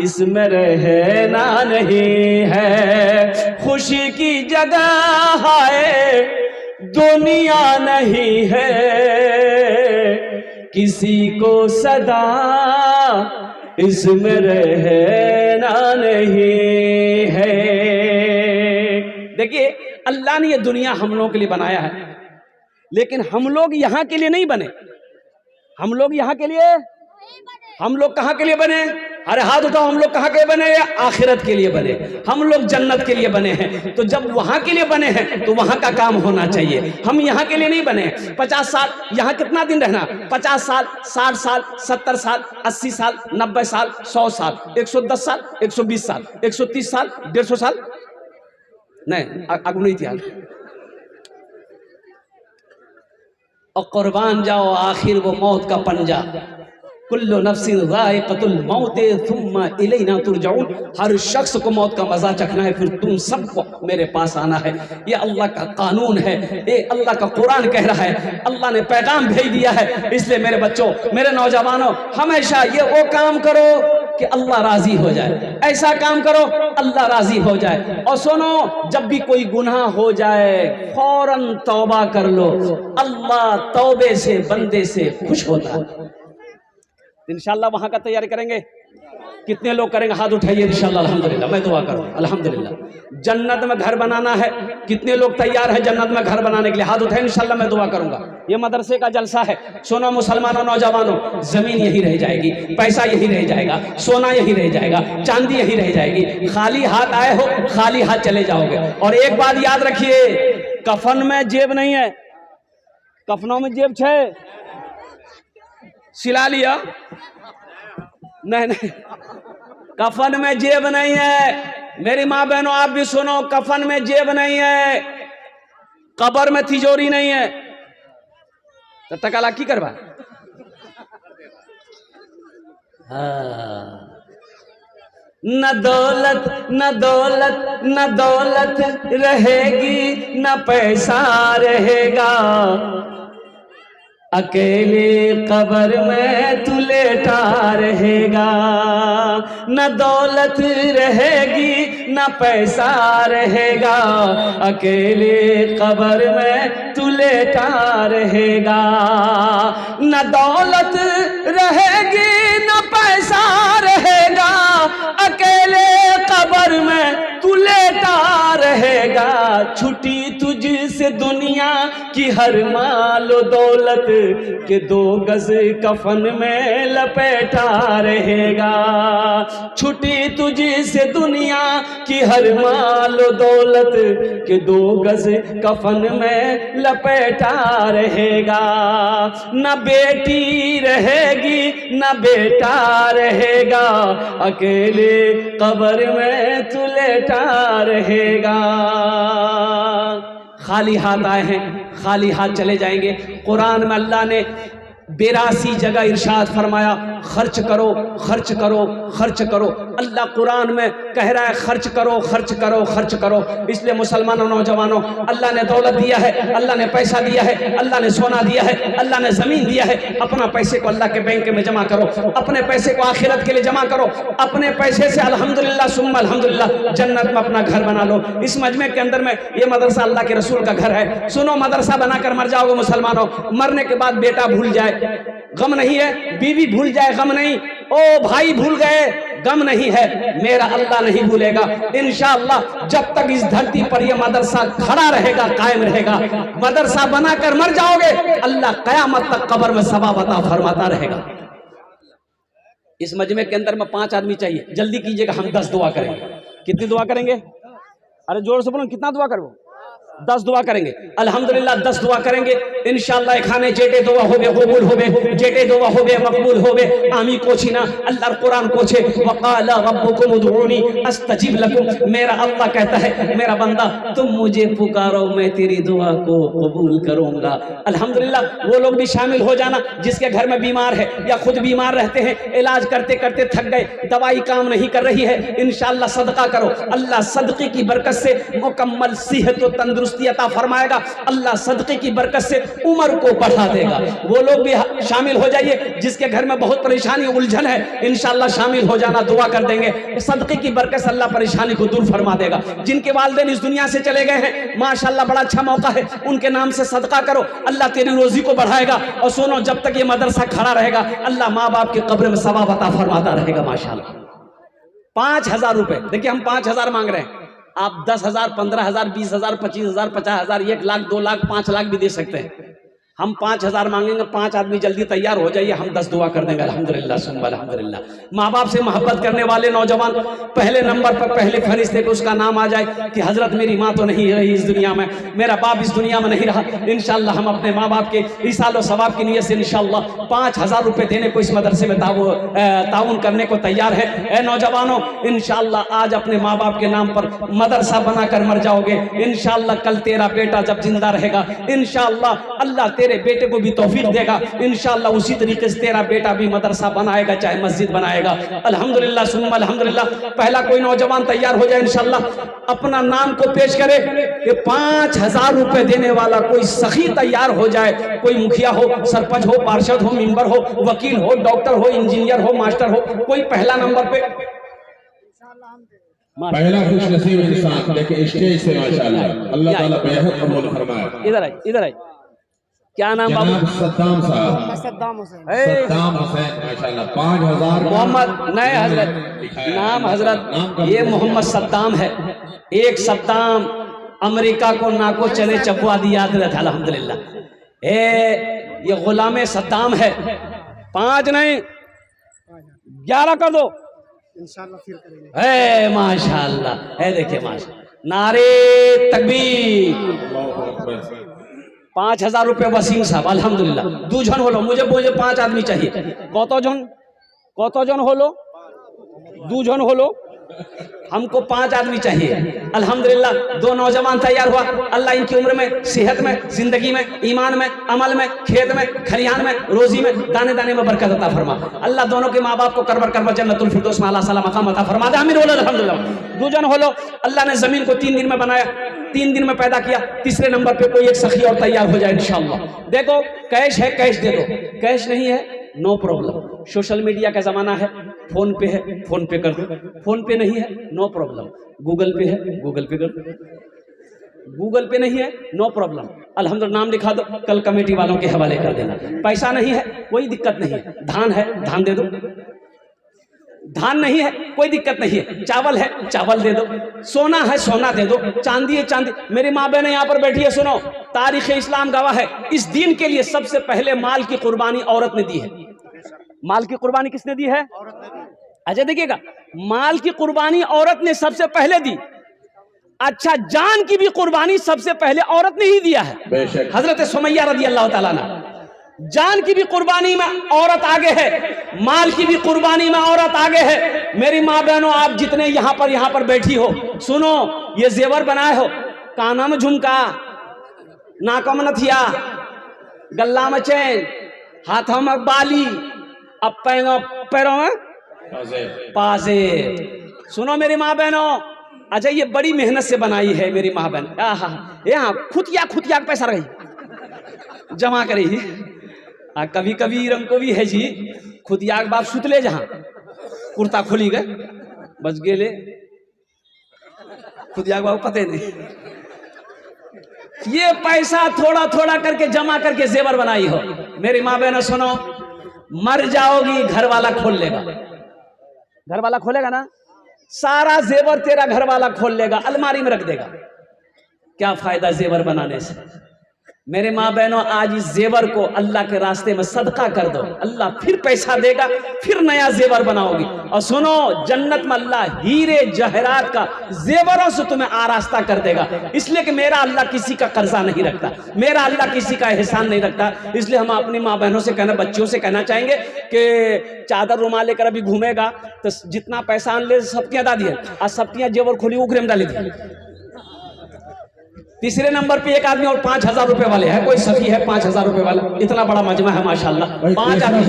इसमें रहना नहीं है। खुशी की जगह है, दुनिया नहीं है, किसी को सदा इसमें रहना नहीं है। देखिए अल्लाह ने ये दुनिया हम लोगों के लिए बनाया है, लेकिन हम लोग यहाँ के लिए नहीं बने। हम लोग यहाँ के लिए, हम लोग कहाँ के लिए बने? अरे हाथ उठाओ, हम लोग कहाँ के बने? आखिरत के लिए बने। हम लोग जन्नत के लिए बने हैं। तो जब वहां के लिए बने हैं तो वहां का काम होना चाहिए। हम यहाँ के लिए नहीं बने। 50 साल यहाँ कितना दिन रहना? 50 साल, 60 साल, 70 साल, 80 साल, 90 साल, 100 साल, 110 साल, 120 साल, 130 साल, 150 साल नहीं, आगू नहीं थी। और कुर्बान जाओ, आखिर वो मौत का पंजा कुल्लु नफ्सिन ज़ाइक़तुल मौत थुम्मा इलैना तुरजाऊन। हर शख्स को मौत का मजा चखना है, फिर तुम सबको मेरे पास आना है। ये अल्लाह का कानून है, ये अल्लाह का कुरान कह रहा है, अल्लाह ने पैगाम भेज दिया है। इसलिए मेरे बच्चों, मेरे नौजवानों, हमेशा ये वो काम करो कि अल्लाह राजी हो जाए, ऐसा काम करो अल्लाह राजी हो जाए। और सुनो, जब भी कोई गुनाह हो जाए फौरन तौबा कर लो, अल्लाह तौबे से बंदे से खुश होता है। इंशाल्लाह वहां का तैयारी करेंगे। कितने लोग करेंगे? हाथ उठाइए। इंशाल्लाह अल्हम्दुलिल्लाह, मैं दुआ करूँ अल्हम्दुलिल्लाह। जन्नत में घर बनाना है, कितने लोग तैयार हैं जन्नत में घर बनाने के लिए? हाथ उठाएं। इंशाल्लाह मैं दुआ करूंगा। ये मदरसे का जलसा है। सुनो मुसलमानों, नौजवानों, जमीन यही रह जाएगी, पैसा यही रह जाएगा, सोना यही रह जाएगा, चांदी यही रह जाएगी। खाली हाथ आए हो, खाली हाथ चले जाओगे। और एक बात याद रखिए, कफन में जेब नहीं है, कफनों में जेब छे, सिला लिया नहीं, कफन में जेब नहीं है। मेरी माँ बहनों, आप भी सुनो, कफन में जेब नहीं है, कब्र में तिजोरी नहीं है, तो टकाला की करवा? न दौलत न दौलत न दौलत रहेगी, न पैसा रहेगा, अकेले कब्र में तू लेटा रहेगा। न दौलत रहेगी न पैसा रहेगा, अकेले कब्र में तू लेटा रहेगा। न दौलत रहेगी न पैसा रहेगा, अकेले कब्र में तू लेटा रहेगा। छुट्टी तुझसे दुनिया की हर मालो दौलत के 2 गज कफन में लपेटा रहेगा। छुट्टी तुझसे दुनिया की हर मालो दौलत के 2 गज कफन में लपेटा रहेगा। न बेटी रहेगी न बेटा रहेगा, अकेले कब्र में तू लेटा रहेगा। खाली हाथ आए हैं, खाली हाथ चले जाएंगे। कुरान में अल्लाह ने 82 जगह इरशाद फरमाया, खर्च करो खर्च करो खर्च करो। अल्लाह कुरान में कह रहा है खर्च करो खर्च करो खर्च करो। इसलिए मुसलमानों, नौजवानों, अल्लाह ने दौलत दिया है, अल्लाह ने पैसा दिया है, अल्लाह ने सोना दिया है, अल्लाह ने जमीन दिया है। अपना पैसे को अल्लाह के बैंक में जमा करो, अपने पैसे को आखिरत के लिए जमा करो। अपने पैसे से अल्हम्दुलिल्लाह सुम्मा अल्हम्दुलिल्लाह जन्नत में अपना घर बना लो। इस मजमे के अंदर में ये मदरसा अल्लाह के रसूल का घर है। सुनो, मदरसा बनाकर मर जाओगे मुसलमानों, मरने के बाद बेटा भूल जाए गम नहीं है, बीवी भूल जाए गम नहीं, ओ भाई भूल गए गम नहीं है, मेरा अल्लाह नहीं भूलेगा इंशाअल्लाह। जब तक इस धरती पर यह मदरसा खड़ा रहेगा, कायम रहेगा, मदरसा बनाकर मर जाओगे, अल्लाह कयामत तक कब्र में सवाब अता फरमाता रहेगा। इस मजमे के अंदर में 5 आदमी चाहिए, जल्दी कीजिएगा, हम 10 दुआ करेंगे। कितनी दुआ करेंगे? अरे जोर से बोलो, कितना दुआ करो? 10 दुआ करेंगे अल्हम्दुलिल्लाह। 10 दुआ करेंगे इंशाअल्लाह। खाने जेटे दुआ होबे कबूल होबे, जेटे दुआ होबे मकबूल होबे। आमी कोची ना अल्लाह कुरान कोचे, वक़ाला रब्बुकुम उदऊनी अस्तजिब लकुम। मेरा अल्लाह कहता है, मेरा बंदा तुम मुझे पुकारो, मैं तेरी दुआ को कबूल करूंगा। अल्हम्दुलिल्लाह। वो लोग भी शामिल हो जाना जिसके घर में बीमार है या खुद बीमार रहते हैं, इलाज करते करते थक गए, दवाई काम नहीं कर रही है, इंशाअल्लाह सदका करो। अल्लाह सदके की बरकत से मुकम्मल सेहत और तंदुरुस्ती अता फरमाएगा। अल्लाह सदके की बरकत से उम्र को बढ़ा देगा। वो लोग भी शामिल हो जाइए जिसके घर में बहुत परेशानी उलझन है, इंशाअल्लाह शामिल हो जाना, दुआ कर देंगे। सदके की बरकत से अल्लाह परेशानी को दूर फरमा देगा। जिनके वालिदैन इस दुनिया से चले गए हैं, माशाअल्लाह बड़ा अच्छा मौका है, उनके नाम से सदका करो, अल्लाह तेरी रोजी को बढ़ाएगा। और सुनो, जब तक ये मदरसा खड़ा रहेगा, अल्लाह माँ बाप के कब्र में सवाब अता फरमाता रहेगा माशाअल्लाह। 5000 रुपए, देखिए हम 5000 मांग रहे हैं, आप 10,000, 15,000, 20,000, 25,000, 50,000, 1 लाख, 2 लाख, 5 लाख भी दे सकते हैं। हम 5,000 मांगेंगे। 5 आदमी जल्दी तैयार हो जाइए, हम 10 दुआ कर देंगे अल्हम्दुलिल्लाह सुम्मा अल्हम्दुलिल्लाह। माँ बाप से मोहब्बत करने वाले नौजवान पहले नंबर पर, पहले फरिश्ते को उसका नाम आ जाए कि हजरत मेरी माँ तो नहीं रही इस दुनिया में, मेरा बाप इस दुनिया में नहीं रहा, इंशाअल्लाह हम अपने माँ बाप के इसाल और सवाब की नीयत से इंशाअल्लाह 5,000 रुपये देने को इस मदरसे में ताउन करने को तैयार है। ए नौजवानों, इंशाअल्लाह आज अपने माँ बाप के नाम पर मदरसा बनाकर मर जाओगे, इंशाअल्लाह कल तेरा बेटा जब जिंदा रहेगा, इंशाअल्लाह अल्लाह तेरे तेरे बेटे को भी तौफीक देगा, इंशाअल्लाह उसी तरीके से तेरा बेटा भी मदरसा बनाएगा, चाहे मस्जिद बनाएगा। अल्हम्दुलिल्लाह सुम्मा अल्हम्दुलिल्लाह। पहला कोई नौजवान तैयार हो जाए इंशाअल्लाह, अपना नाम को पेश करे कि 5000 रुपए देने वाला कोई सखी तैयार हो जाए, कोई मुखिया हो, सरपंच हो, पार्षद हो, मेंबर हो, वकील हो, डॉक्टर हो, इंजीनियर हो, मास्टर हो, कोई पहला नंबर पे पहला खुशनसीब इंसान देखिए स्टेज से माशाअल्लाह अल्लाह ताला बेहद कबूल फरमाए। इधर आई क्या नाम बाबू? जनाब सद्दाम साहब, सद्दाम हुसैन। सद्दाम हुसैन माशाअल्लाह 5000 मोहम्मद नए हजरत नाम हजरत ये मोहम्मद सद्दाम है। एक सद्दाम अमेरिका को नाको चने चबुआ दिया अल्हम्दुलिल्लाह। ये गुलाम सद्दाम है। 5 नहीं 11 कर दो इंशाअल्लाह फिर करेंगे। है माशाअल्लाह। है देखिए माशाअल्लाह, नारे तकबीर। 5000 रुपये वसीम साहब अल्हम्दुलिल्लाह। 2 जन होलो, मुझे 5 आदमी चाहिए। कत जन होलो? 2 जन होलो, हमको 5 आदमी चाहिए। अल्हम्दुलिल्लाह 2 नौजवान तैयार हुआ। अल्लाह इनकी उम्र में, सेहत में, जिंदगी में, ईमान में, अमल में, खेत में, खलिहान में, रोजी में, दाने दाने में बरकत अता फरमा। अल्लाह दोनों के माँ बाप को करबर जन्नतुल फिरदौस में आला साला मकाम अता फरमा दे। आमीन बोलो अल्हम्दुलिल्लाह। 2 जन होलो। अल्लाह ने जमीन को 3 दिन में बनाया, 3 दिन में पैदा किया। तीसरे नंबर पे कोई एक सखी और तैयार हो जाए इंशाअल्लाह। देखो कैश है, कैश दे दो। कैश नहीं है नो प्रॉब्लम, सोशल मीडिया का जमाना है, फोन पे है, फोन पे कर दो। फोन पे नहीं है नो प्रॉब्लम, गूगल पे है, गूगल पे कर दो। गूगल पे नहीं है नो प्रॉब्लम, अल्हम्दुलिल्लाह नाम लिखा दो, कल कमेटी वालों के हवाले कर देना। पैसा नहीं है कोई दिक्कत नहीं है, धान है धान दे दो। धान नहीं है कोई दिक्कत नहीं है, चावल है चावल दे दो। सोना है सोना दे दो, चांदी है चांदी। मेरी माँ बहन यहाँ पर बैठी है, सुनो, तारीख इस्लाम गवाह है, इस दीन के लिए सबसे पहले माल की कुर्बानी औरत ने दी है। माल की कुर्बानी किसने दी है? अच्छा देखिएगा, माल की कुर्बानी औरत ने सबसे पहले दी। अच्छा, जान की भी कुर्बानी सबसे पहले औरत ने ही दिया है। हजरत सुमैया रदी अल्लाह ताला अन्हा, जान की भी कुर्बानी में औरत आगे है, माल की भी कुर्बानी में औरत आगे है। मेरी माँ बहनों, आप जितने यहाँ पर बैठी हो, सुनो, ये जेवर बनाए हो, काना में झुमका, नाकों में नथिया, गल्ला में चैन, हाथों में बाली, अब पैरों में पाजे। सुनो मेरी माँ बहनों, अच्छा ये बड़ी मेहनत से बनाई है मेरी माँ बहन। यहाँ खुतिया पैसा रही जमा करी। कभी कभी रंग को भी है जी, खुदिया के बाप सुतले जहाँ कुर्ता खोली गए बच गेले, खुदिया के बाप पते नहीं। ये पैसा थोड़ा थोड़ा करके जमा करके जेवर बनाई हो। मेरी माँ बहनों सुनो, मर जाओगी घर वाला खोल लेगा। घर वाला खोलेगा ना, सारा जेवर तेरा घर वाला खोल लेगा, अलमारी में रख देगा। क्या फायदा जेवर बनाने से? मेरे माँ बहनों, आज इस जेवर को अल्लाह के रास्ते में सदका कर दो, अल्लाह फिर पैसा देगा, फिर नया जेवर बनाओगी। और सुनो, जन्नत में अल्लाह हीरे जहरात का जेवरों से तुम्हें आरास्ता कर देगा। इसलिए कि मेरा अल्लाह किसी का कर्जा नहीं रखता, मेरा अल्लाह किसी का एहसान नहीं रखता। इसलिए हम अपनी माँ बहनों से कहना, बच्चियों से कहना चाहेंगे कि चादर रुमाल लेकर अभी घूमेगा तो जितना पैसा आन ले सबकी दादी है, आज सबकी जेवर खोली उखरे में डाली थी। तीसरे नंबर पे एक आदमी और 5000 रुपए वाले है, कोई सखी है 5000 रुपए वाला। इतना बड़ा मजमा है माशाल्लाह। 5 आदमी,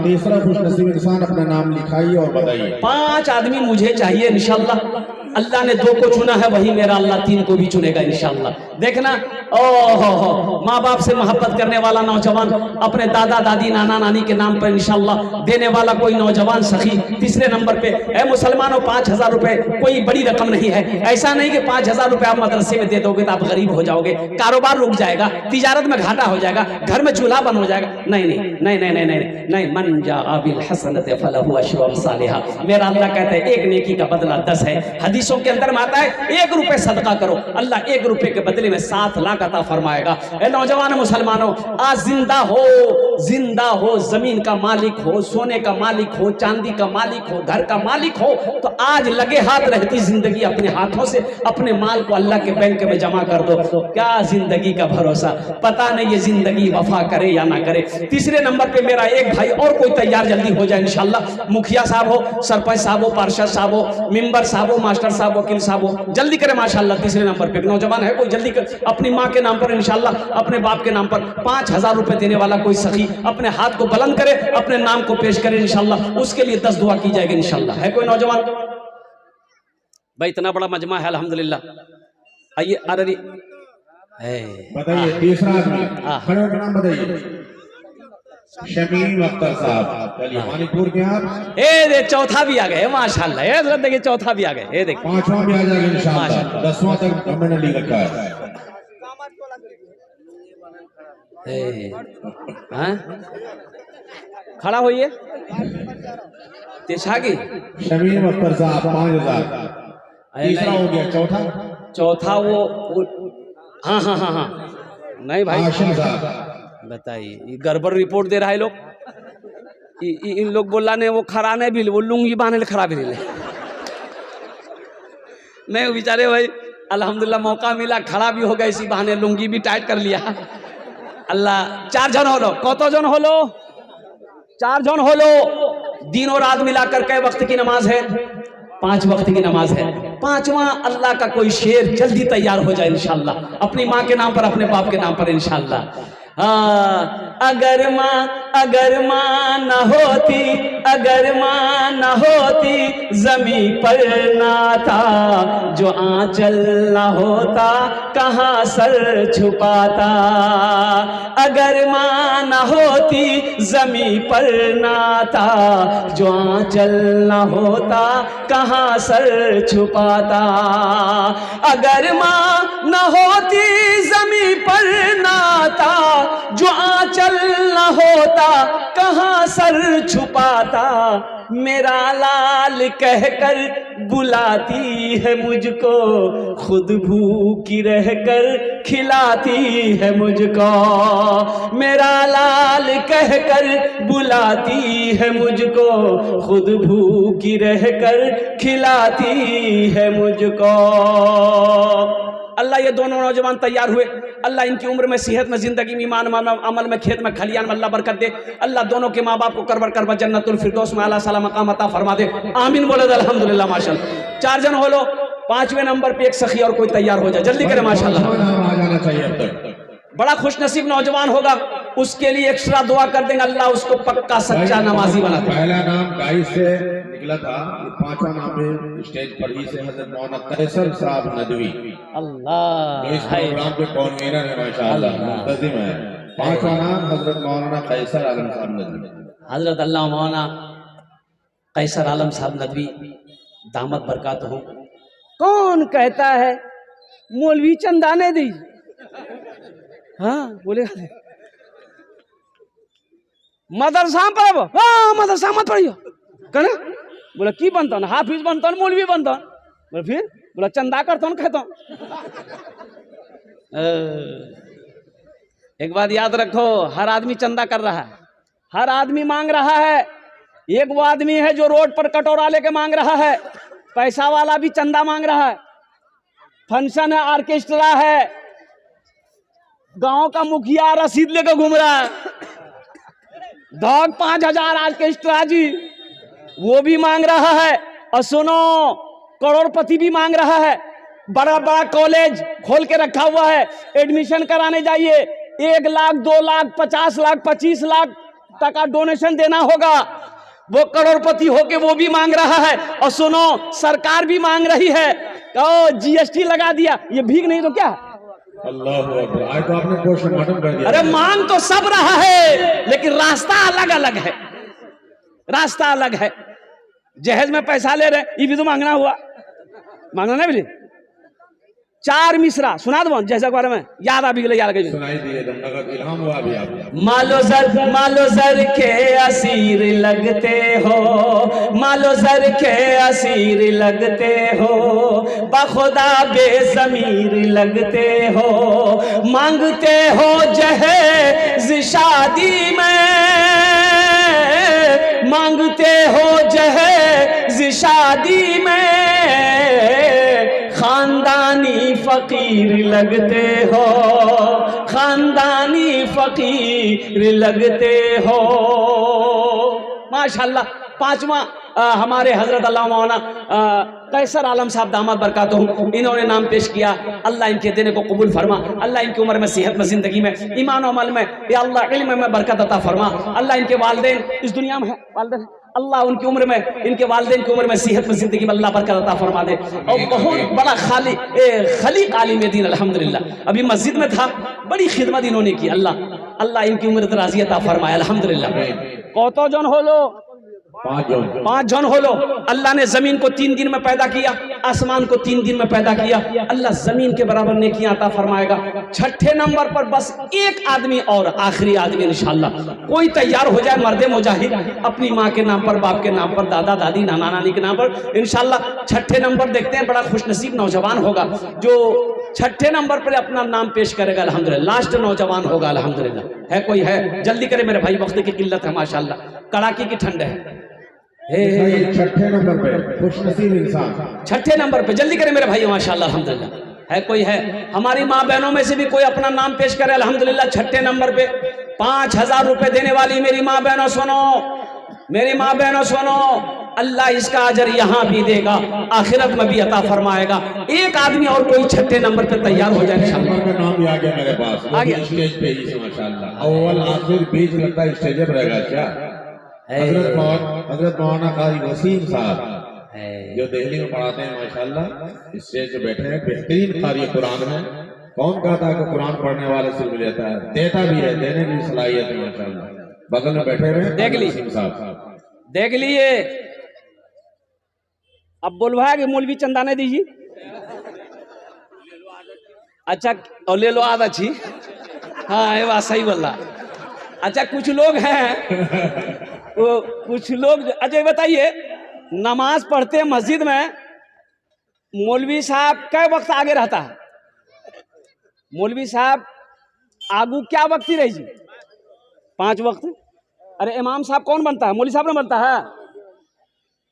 तीसरा खुशनसीब इंसान अपना नाम लिखाइए और बताइए। 5 आदमी मुझे चाहिए इंशाल्लाह। अल्लाह ने 2 को चुना है, वही मेरा अल्लाह 3 को भी चुनेगा इंशाल्लाह। देखना, ओहो, माँ बाप से मोहब्बत करने वाला नौजवान, अपने दादा दादी नाना नानी के नाम पर इंशाल्लाह देने वाला कोई नौजवान सखी। तीसरे नंबर पे, ए मुसलमानों, 5000 रुपए कोई बड़ी रकम नहीं है। ऐसा नहीं कि 5000 रुपए आप मदरसे में दे दोगे तो आप गरीब हो जाओगे, कारोबार रुक जाएगा, तिजारत में घाटा हो जाएगा, घर में चूल्हा बंद हो जाएगा। नहीं नहीं नहीं नहीं नहीं नहीं नहीं, मन जा बिल हसनत फलहु अशरु अमसालिहा। मेरा अल्लाह कहता है एक नेकी का बदला 10 है। हदीसों के अंदर में आता है 1 रुपए सदका करो, अल्लाह 1 रुपए के बदले में 7 लाख अता फरमाएगा। ए नौजवान मुसलमानों, आज जिंदा हो, जमीन का मालिक हो, सोने का मालिक हो, चांदी का मालिक हो, घर का मालिक हो, तो आज लगे हाथ रहती जिंदगी अपने हाथों से अपने माल को अल्लाह के बैंक में जमा कर दो। क्या जिंदगी का भरोसा, पता नहीं ये जिंदगी वफा करे या ना करे। तीसरे नंबर पे मेरा एक भाई और कोई तैयार जल्दी हो जाए इंशाल्लाह। मुखिया साहब हो, सरपंच साहब हो, पार्षद साहब हो, मेंबर साहब हो, मास्टर साहब, वकील साहब हो, जल्दी करें माशाल्लाह। तीसरे नंबर पे एक नौजवान है, कोई जल्दी कर, अपनी माँ के नाम पर इंशाल्लाह, अपने बाप के नाम पर 5000 रुपए देने वाला कोई सखी अपने हाथ को बुलंद करे, अपने नाम को पेश करे इंशाल्लाह, उसके लिए 10 दुआ की जाएगी इंशाल्लाह। है कोई नौजवान भाई? इतना बड़ा मजमा है अल्हम्दुलिल्लाह। आइए अरे बताइए तीसरा आदमी, खड़े होकर नाम बताइए। शमीम अख्तर साहब, चलिए मणिपुर के आप। दे चौथा भी आ गए माशाल्लाह। ये देखिए चौथा भी आ गए, ये देखिए पांचवा भी आ जाएगा इंशाल्लाह। 10वां तक हमने लिख रखा है। हाँ? खड़ा होइए तेशागी। शमीम अख्तर साहब 5000। तीसरा हो गया, चौथा वो हाँ हाँ हाँ हाँ नहीं भाई, आशिम साहब बताइए ये गड़बड़ रिपोर्ट दे रहा है लोग। इन लोग बोला ने वो खरा नहीं भी, वो लुंगी बांधे खरा भी नहीं। नहीं बेचारे भाई अल्हम्दुलिल्लाह मौका मिला, खड़ा भी हो गया इसी बहाने, लुंगी भी टाइट कर लिया। अल्लाह 4 जन हो लो, कतो जन हो लो? 4 जन हो लो। दिन और रात मिलाकर कई वक्त की नमाज है? 5 वक्त की नमाज है। 5वां अल्लाह का कोई शेर जल्दी तैयार हो जाए इंशाल्लाह, अपनी माँ के नाम पर, अपने बाप के नाम पर इंशाल्लाह। अगर माँ न होती, अगर माँ न होती, जमी पर ना था, जो आंचल न होता कहाँ सर छुपाता। अगर माँ न होती, जमी पर ना था, जो आंचल न होता कहाँ सर छुपाता। अगर माँ न होती, जमी पर ना था, जो आंचल न होता कहाँ सर छुपाता। मेरा लाल कहकर बुलाती है मुझको, खुद भूखी रहकर खिलाती है मुझको। मेरा लाल कहकर बुलाती है मुझको, खुद भूखी रहकर खिलाती है मुझको। अल्लाह ये दोनों नौजवान तैयार हुए, अल्लाह इनकी उम्र में, सेहत में, जिंदगी में, ईमान में, अमल में, खेत में, खलियान में अल्लाह बरकत दे। अल्लाह दोनों के माँ बाप को करबर करबर जन्नतुल फिरदौस में आला साला मकाम अता फरमा दे। आमीन बोले तो अल्हम्दुलिल्लाह माशाल्लाह। 4 जन हो लो, 5वें नंबर पे एक सखी और कोई तैयार हो जाए, जल्दी करें माशाल्लाह। आ जाना चाहिए अब तक। बड़ा खुशनसीब नौजवान होगा, उसके लिए एक्स्ट्रा दुआ कर देंगे, अल्लाह उसको पक्का सच्चा नमाजी बना दे। पहला नाम गाइस से निकला था, 5वां नाम पे स्टेज पर ही से हजरत मौलाना कैसर साहब नदवी, अल्लाह जो इस प्रोग्राम के कॉन्वीनर है माशाअल्लाह, मुंतजिम है। 5वां नाम हजरत मौलाना कैसर आलम साहब नदवी। हजरत अल्लाह मौलाना कैसर आलम साहब नदवी दामद बरकत हो। कौन कहता है मौलवी चंदा ने दी? हाँ बोले मदरसा पढ़ब, हाँ मदरसा मत पढ़ियो कहना। बोला की बनता ना, हाफिज बनता ना, मौलवी बनता। बोला फिर? बोला चंदा करता ना कहता। एक बात याद रखो, हर आदमी चंदा कर रहा है, हर आदमी मांग रहा है। एक वो आदमी है जो रोड पर कटोरा लेके मांग रहा है, पैसा वाला भी चंदा मांग रहा है। फंक्शन है, ऑर्केस्ट्रा है, गांव का मुखिया रसीद लेकर घूम रहा है, दौग 5000 ऑर्केस्ट्रा जी, वो भी मांग रहा है। और सुनो, करोड़पति भी मांग रहा है। बड़ा बड़ा कॉलेज खोल के रखा हुआ है, एडमिशन कराने जाइए, 1 लाख 2 लाख 50 लाख 25 लाख टका डोनेशन देना होगा। वो करोड़पति होके वो भी मांग रहा है। और सुनो, सरकार भी मांग रही है, GST लगा दिया, ये भीख नहीं तो क्या? अल्लाह अकबर, आज तो आपने पोस्टमार्टम कर दिया। अरे मांग तो सब रहा है, लेकिन रास्ता अलग अलग है, रास्ता अलग है। जहेज में पैसा ले रहे, ये भी तो मांगना हुआ, मांगना नहीं बोली। 4 मिसरा सुना दो जैसे बारे में याद आ भी गए, याद सुनाई दिए, इल्हाम हुआ अभी आपको। मालो जर के असीर लगते हो, मालो जर के असीर लगते हो, बखुदा बेज़मीर लगते हो। मांगते हो जहेज शादी में, मांगते हो जहेज शादी में, खानदानी फकीर लगते हो, खानदानी फकीर लगते हो। माशाल्लाह पांचवा हमारे हजरत अल्लाह मौलाना कैसर आलम साहब दामद बरकातहू, इन्होंने नाम पेश किया। अल्लाह इनके देने को कबूल फरमा, अल्लाह इनकी उम्र में, सेहत में, जिंदगी में, ईमान और अमल में, या अल्लाह इल्म में बरकत अता फरमा। अल्लाह इनके वालिदैन इस दुनिया में है, वालिदैन अल्लाह उनकी उम्र में, इनके वालिदैन की उम्र में, सेहत में, जिंदगी में अल्लाह बरकत अता फरमा दे। और बहुत बड़ा खलीक आलिम दीन अल्हम्दुलिल्लाह, अभी मस्जिद में था, बड़ी खिदमत इन्होंने की। अल्लाह इनकी उम्र दराज़ी अता फरमाए अल्हम्दुलिल्लाह। कौतो जन हो लो, 5 जन हो लो। अल्लाह ने जमीन को 3 दिन में पैदा किया, आसमान को 3 दिन में पैदा किया। अल्लाह जमीन के बराबर नेकियां अता फरमाएगा। 6ठे नंबर पर बस एक आदमी और आखिरी आदमी इंशाअल्लाह, कोई तैयार हो जाए मर्दे मुजाहिद अपनी माँ के नाम पर, बाप के नाम पर, दादा दादी नाना नानी के नाम पर इंशाअल्लाह। 6ठे नंबर देखते हैं, बड़ा खुशनसीब नौजवान होगा जो 6ठे नंबर पर अपना नाम पेश करेगा अल्हम्दुलिल्लाह। लास्ट नौजवान होगा अल्हम्दुलिल्लाह। है कोई है? जल्दी करे मेरे भाई, वक्त की किल्लत है माशाअल्लाह, कड़ाके की ठंड है। 6ठे नंबर पे खुशनसीब इंसान, 6ठे नंबर पे जल्दी करे मेरे भाई माशाअल्लाह अल्हम्दुलिल्लाह। है कोई है? हमारी माँ बहनों में से भी कोई अपना नाम पेश करे अल्हम्दुलिल्लाह। 6ठे नंबर पे 5000 रुपए देने वाली मेरी माँ बहनों सुनो, मेरी माँ बहनों सुनो, अल्लाह इसका अजर यहाँ भी देगा, आखिरत में भी अता फरमाएगा। एक आदमी और कोई 6ठे नंबर पे तैयार हो जाए इंशाअल्लाह। नंबर का नाम भी आ गया मेरे पास, आ गया स्टेज पे ही माशाअल्लाह। अव्वल आखिर बीच लगता है स्टेज पर रहेगा क्या? हजरत मौलाना कारी वसीम साहब जो दिल्ली में पढ़ाते हैं माशाअल्लाह, स्टेज पे बैठे हैं, बेहतरीन कारी कुरान है। कौन कहता है कि कुरान पढ़ने वाले से मिल जाता है? देता भी है, देने की सलाहियत है माशाअल्लाह। बगल में बैठे हुए देख ली साहब, देख लिए। अब बोलवा कि मौलवी चंदा नहीं दीजिए, अच्छा और ले लो आधा छी। हाँ ये बात सही बोल रहा। अच्छा कुछ लोग हैं वो, कुछ लोग, अच्छा बताइए, नमाज पढ़ते हैं मस्जिद में, मौलवी साहब कै वक्त आगे रहता है? मौलवी साहब आगू क्या वक्त ही रही जी? 5 वक्त। अरे इमाम साहब कौन बनता है? मौलवी साहब ने बनता है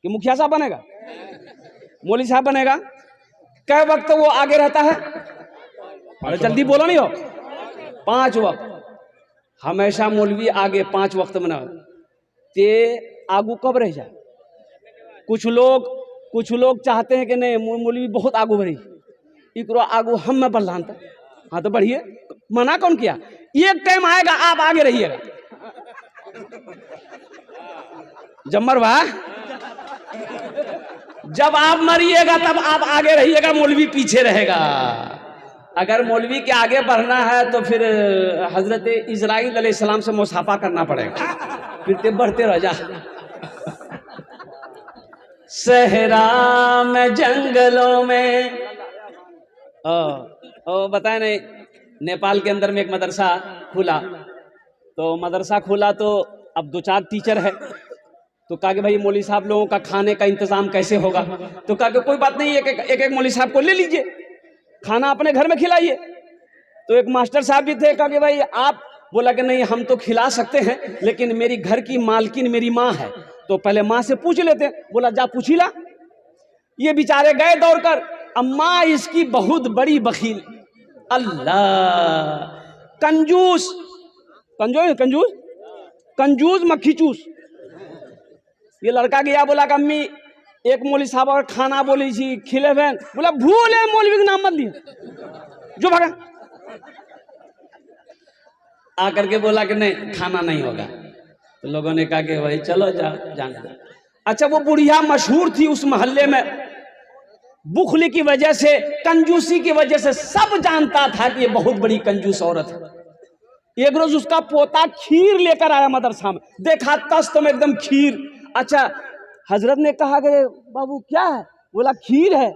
कि मुखिया साहब बनेगा? मौलवी साहब बनेगा। कै वक्त वो आगे रहता है? अरे जल्दी बोलो नहीं हो। 5 वक्त हमेशा मौलवी आगे 5 वक्त में ना ते आगू कब रह जाए? कुछ लोग चाहते हैं कि नहीं मौलवी बहुत आगू बढ़ी, इकरो आगू हम में बल्लानता। हाँ तो बढ़िए, मना कौन किया? एक टाइम आएगा आप आगे रहिएगा। जम्मर वाह, जब आप मरिएगा तब आप आगे रहिएगा, मौलवी पीछे रहेगा। अगर मौलवी के आगे बढ़ना है तो फिर हजरत इजराइल अलैहिस्सलाम से मुसाफा करना पड़ेगा, फिर ते बढ़ते रह जा। सहरा में जंगलों में बताए नहीं, नेपाल के अंदर में एक मदरसा खुला, तो मदरसा खुला तो अब 2-4 टीचर है, तो कहा कि भाई मौलवी साहब लोगों का खाने का इंतजाम कैसे होगा? तो कहा कि कोई बात नहीं, एक मौलवी साहब को ले लीजिए, खाना अपने घर में खिलाइए। तो एक मास्टर साहब भी थे, कहा कि भाई आप, बोला कि नहीं हम तो खिला सकते हैं, लेकिन मेरी घर की मालकिन मेरी माँ है, तो पहले माँ से पूछ लेते हैं। बोला जा पूछ ही ला। ये बेचारे गए दौड़कर, अम्मा इसकी बहुत बड़ी बखील, अल्लाह कंजूस, कंजूस मक्खी चूस। ये लड़का गया, बोला कि अम्मी एक मौलवी साहब और खाना बोली थी खिले बहन। बोला भूले मौलवी का नाम मत लिए, जो भागा। आकर के बोला कि नहीं खाना नहीं होगा, तो लोगों ने कहा कि भाई चलो जाना। अच्छा वो बुढ़िया मशहूर थी उस मोहल्ले में, बुखली की वजह से, कंजूसी की वजह से सब जानता था कि ये बहुत बड़ी कंजूस औरत है। एक रोज उसका पोता खीर लेकर आया मदरसा में, देखा तस्त में एकदम खीर। अच्छा हजरत ने कहा कि बाबू क्या है? बोला खीर है।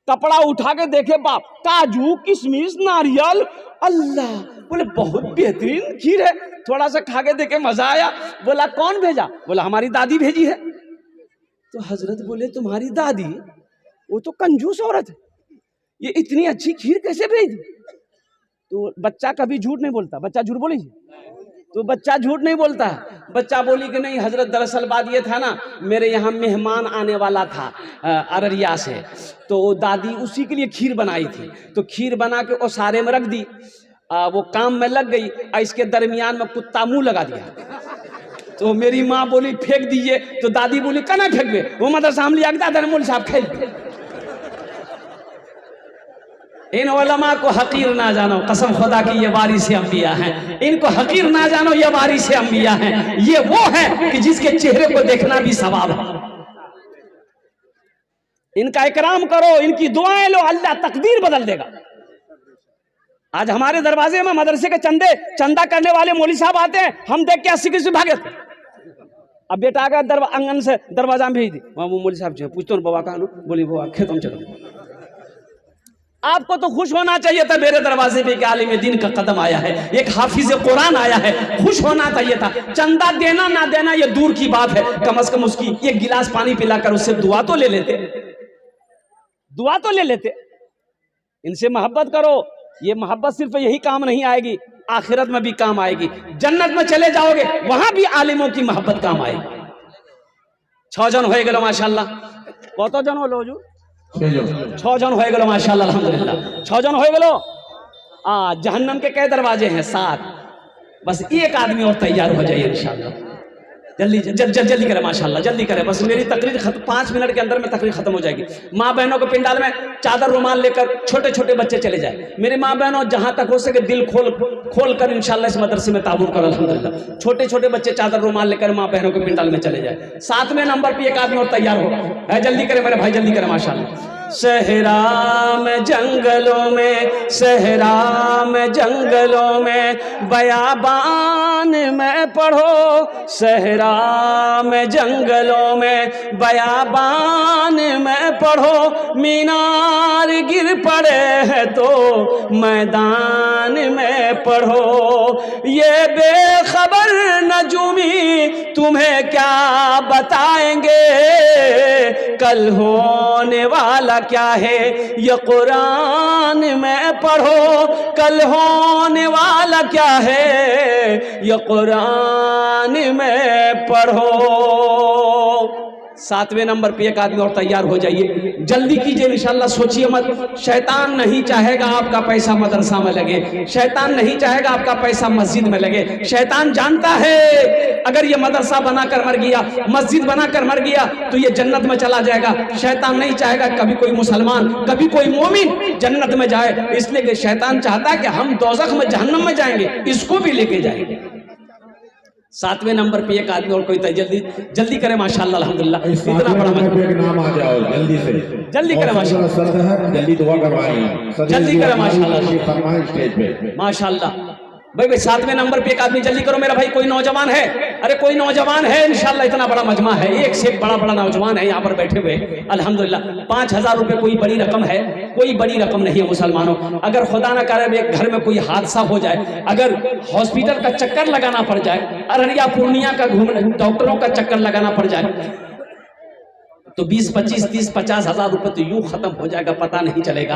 कपड़ा उठा के देखे बाप, काजू किशमिश नारियल, अल्लाह, बोले बहुत बेहतरीन खीर है। थोड़ा सा खा के देखे मजा आया। बोला कौन भेजा? बोला हमारी दादी भेजी है। तो हजरत बोले तुम्हारी दादी? वो तो कंजूस औरत है, ये इतनी अच्छी खीर कैसे भेज दी? तो बच्चा कभी झूठ नहीं बोलता, बच्चा झूठ बोली, तो बच्चा झूठ नहीं बोलता है। बच्चा बोली कि नहीं हजरत दरअसल बात ये था ना, मेरे यहाँ मेहमान आने वाला था अररिया से, तो दादी उसी के लिए खीर बनाई थी, तो खीर बना के वो सारे में रख दी, वो काम में लग गई, इसके दरमियान में कुत्ता मुंह लगा दिया। तो मेरी माँ बोली फेंक दीजिए, तो दादी बोली कना फेंकबे, वो मदरसा हम लिया दादा ने मौलवी साहब खेल। इन उलमा को हकीर ना जानो, कसम खुदा की ये वारिस अंबिया हैं। इनको हकीर ना जानो, ये वारिस अंबिया हैं। ये वो है कि जिसके चेहरे को देखना भी सवाब है। इनका इकराम करो, इनकी दुआएं लो, अल्लाह तकदीर बदल देगा। आज हमारे दरवाजे में मदरसे के चंदा करने वाले मौलवी साहब आते हैं, हम देख के 80 किसी भागे थे। अब बेटा आ गया आंगन से दरवाजा में भेज दी, वहां वो मौलवी साहब जो पूछते हो बाबा कहाँ, बोली बाबा खेतों में चलो। आपको तो खुश होना चाहिए था, मेरे दरवाजे पे एक आलिम दीन का कदम आया है, एक हाफिज कुरान आया है, खुश होना चाहिए था। चंदा देना ना देना ये दूर की बात है, कम से कम उसकी एक गिलास पानी पिलाकर उससे दुआ तो ले लेते, दुआ तो ले लेते। इनसे मोहब्बत करो। ये मोहब्बत सिर्फ यही काम नहीं आएगी, आखिरत में भी काम आएगी। जन्नत में चले जाओगे, वहां भी आलिमों की मोहब्बत काम आएगी। 6 जन हो गए माशाल्लाह। कत जन हलो हजूर? 6 जन हो गए माशाल्लाह, अल्हम्दुलिल्लाह 6 जन हो गए। जहन्नम के कई दरवाजे हैं? 7। बस एक आदमी और तैयार हो जाइए इंशाल्लाह। जल्दी करें माशाल्लाह, जल्दी करें। बस मेरी तकरीर 5 मिनट के अंदर में तकरीर खत्म हो जाएगी। माँ बहनों के पिंडाल में चादर रुमाल लेकर छोटे छोटे बच्चे चले जाए। मेरी माँ बहनों जहां तक हो सके दिल खोल कर इंशाल्लाह इस मदरसे में ताबूर करो अल्हम्दुलिल्लाह। छोटे छोटे बच्चे चादर रुमाल लेकर माँ बहनों के पिंडाल में चले जाए। 7वें नंबर पे एक आदमी और तैयार होगा। जल्दी करें मेरे भाई, जल्दी करें माशाल्लाह। सहरा में जंगलों में, सहरा में जंगलों में, बयाबान में पढ़ो। सहरा में जंगलों में, बयाबान में पढ़ो। मीनार गिर पड़े हैं तो मैदान में पढ़ो। ये बेखबर नजूमी तुम्हें क्या बताएंगे, कल होने वाला क्या है ये कुरान में पढ़ो। कल होने वाला क्या है ये कुरान में पढ़ो। 7वें नंबर पे एक आदमी और तैयार हो जाइए। जल्दी कीजिए इंशाल्लाह, सोचिए मत। शैतान नहीं चाहेगा आपका पैसा मदरसा में लगे, शैतान नहीं चाहेगा आपका पैसा मस्जिद में लगे। शैतान जानता है अगर ये मदरसा बनाकर मर गया, मस्जिद बनाकर मर गया तो ये जन्नत में चला जाएगा। शैतान नहीं चाहेगा कभी कोई मुसलमान, कभी कोई मोमिन जन्नत में जाए, इसलिए कि शैतान चाहता है कि हम दोज़ख में, जहन्नम में जाएंगे, इसको भी लेके जाएंगे। 7वें नंबर पे एक आदमी और कोई जल्दी करे माशाल्लाह अल्हम्दुलिल्लाह। इतना बड़ा नाम आ जाओ जल्दी से, जल्दी करे माशाल्लाह, जल्दी दुआ करवाएं, जल्दी करे माशाल्लाह स्टेज पे माशाल्लाह। भाई 7वें नंबर पे एक आदमी, जल्दी करो मेरा भाई। कोई नौजवान है? अरे कोई नौजवान है इंशाल्लाह? इतना बड़ा मजमा है, एक से एक बड़ा नौजवान है यहाँ पर बैठे हुए अल्हम्दुलिल्लाह। 5000 रुपये कोई बड़ी रकम है? कोई बड़ी रकम नहीं है मुसलमानों। अगर खुदा ना करे एक घर में कोई हादसा हो जाए, अगर हॉस्पिटल का चक्कर लगाना पड़ जाए, अररिया पूर्णिया का डॉक्टरों का चक्कर लगाना पड़ जाए, तो 20, 25, 30, 50 हजार रुपए तो यूं खत्म हो जाएगा, पता नहीं चलेगा।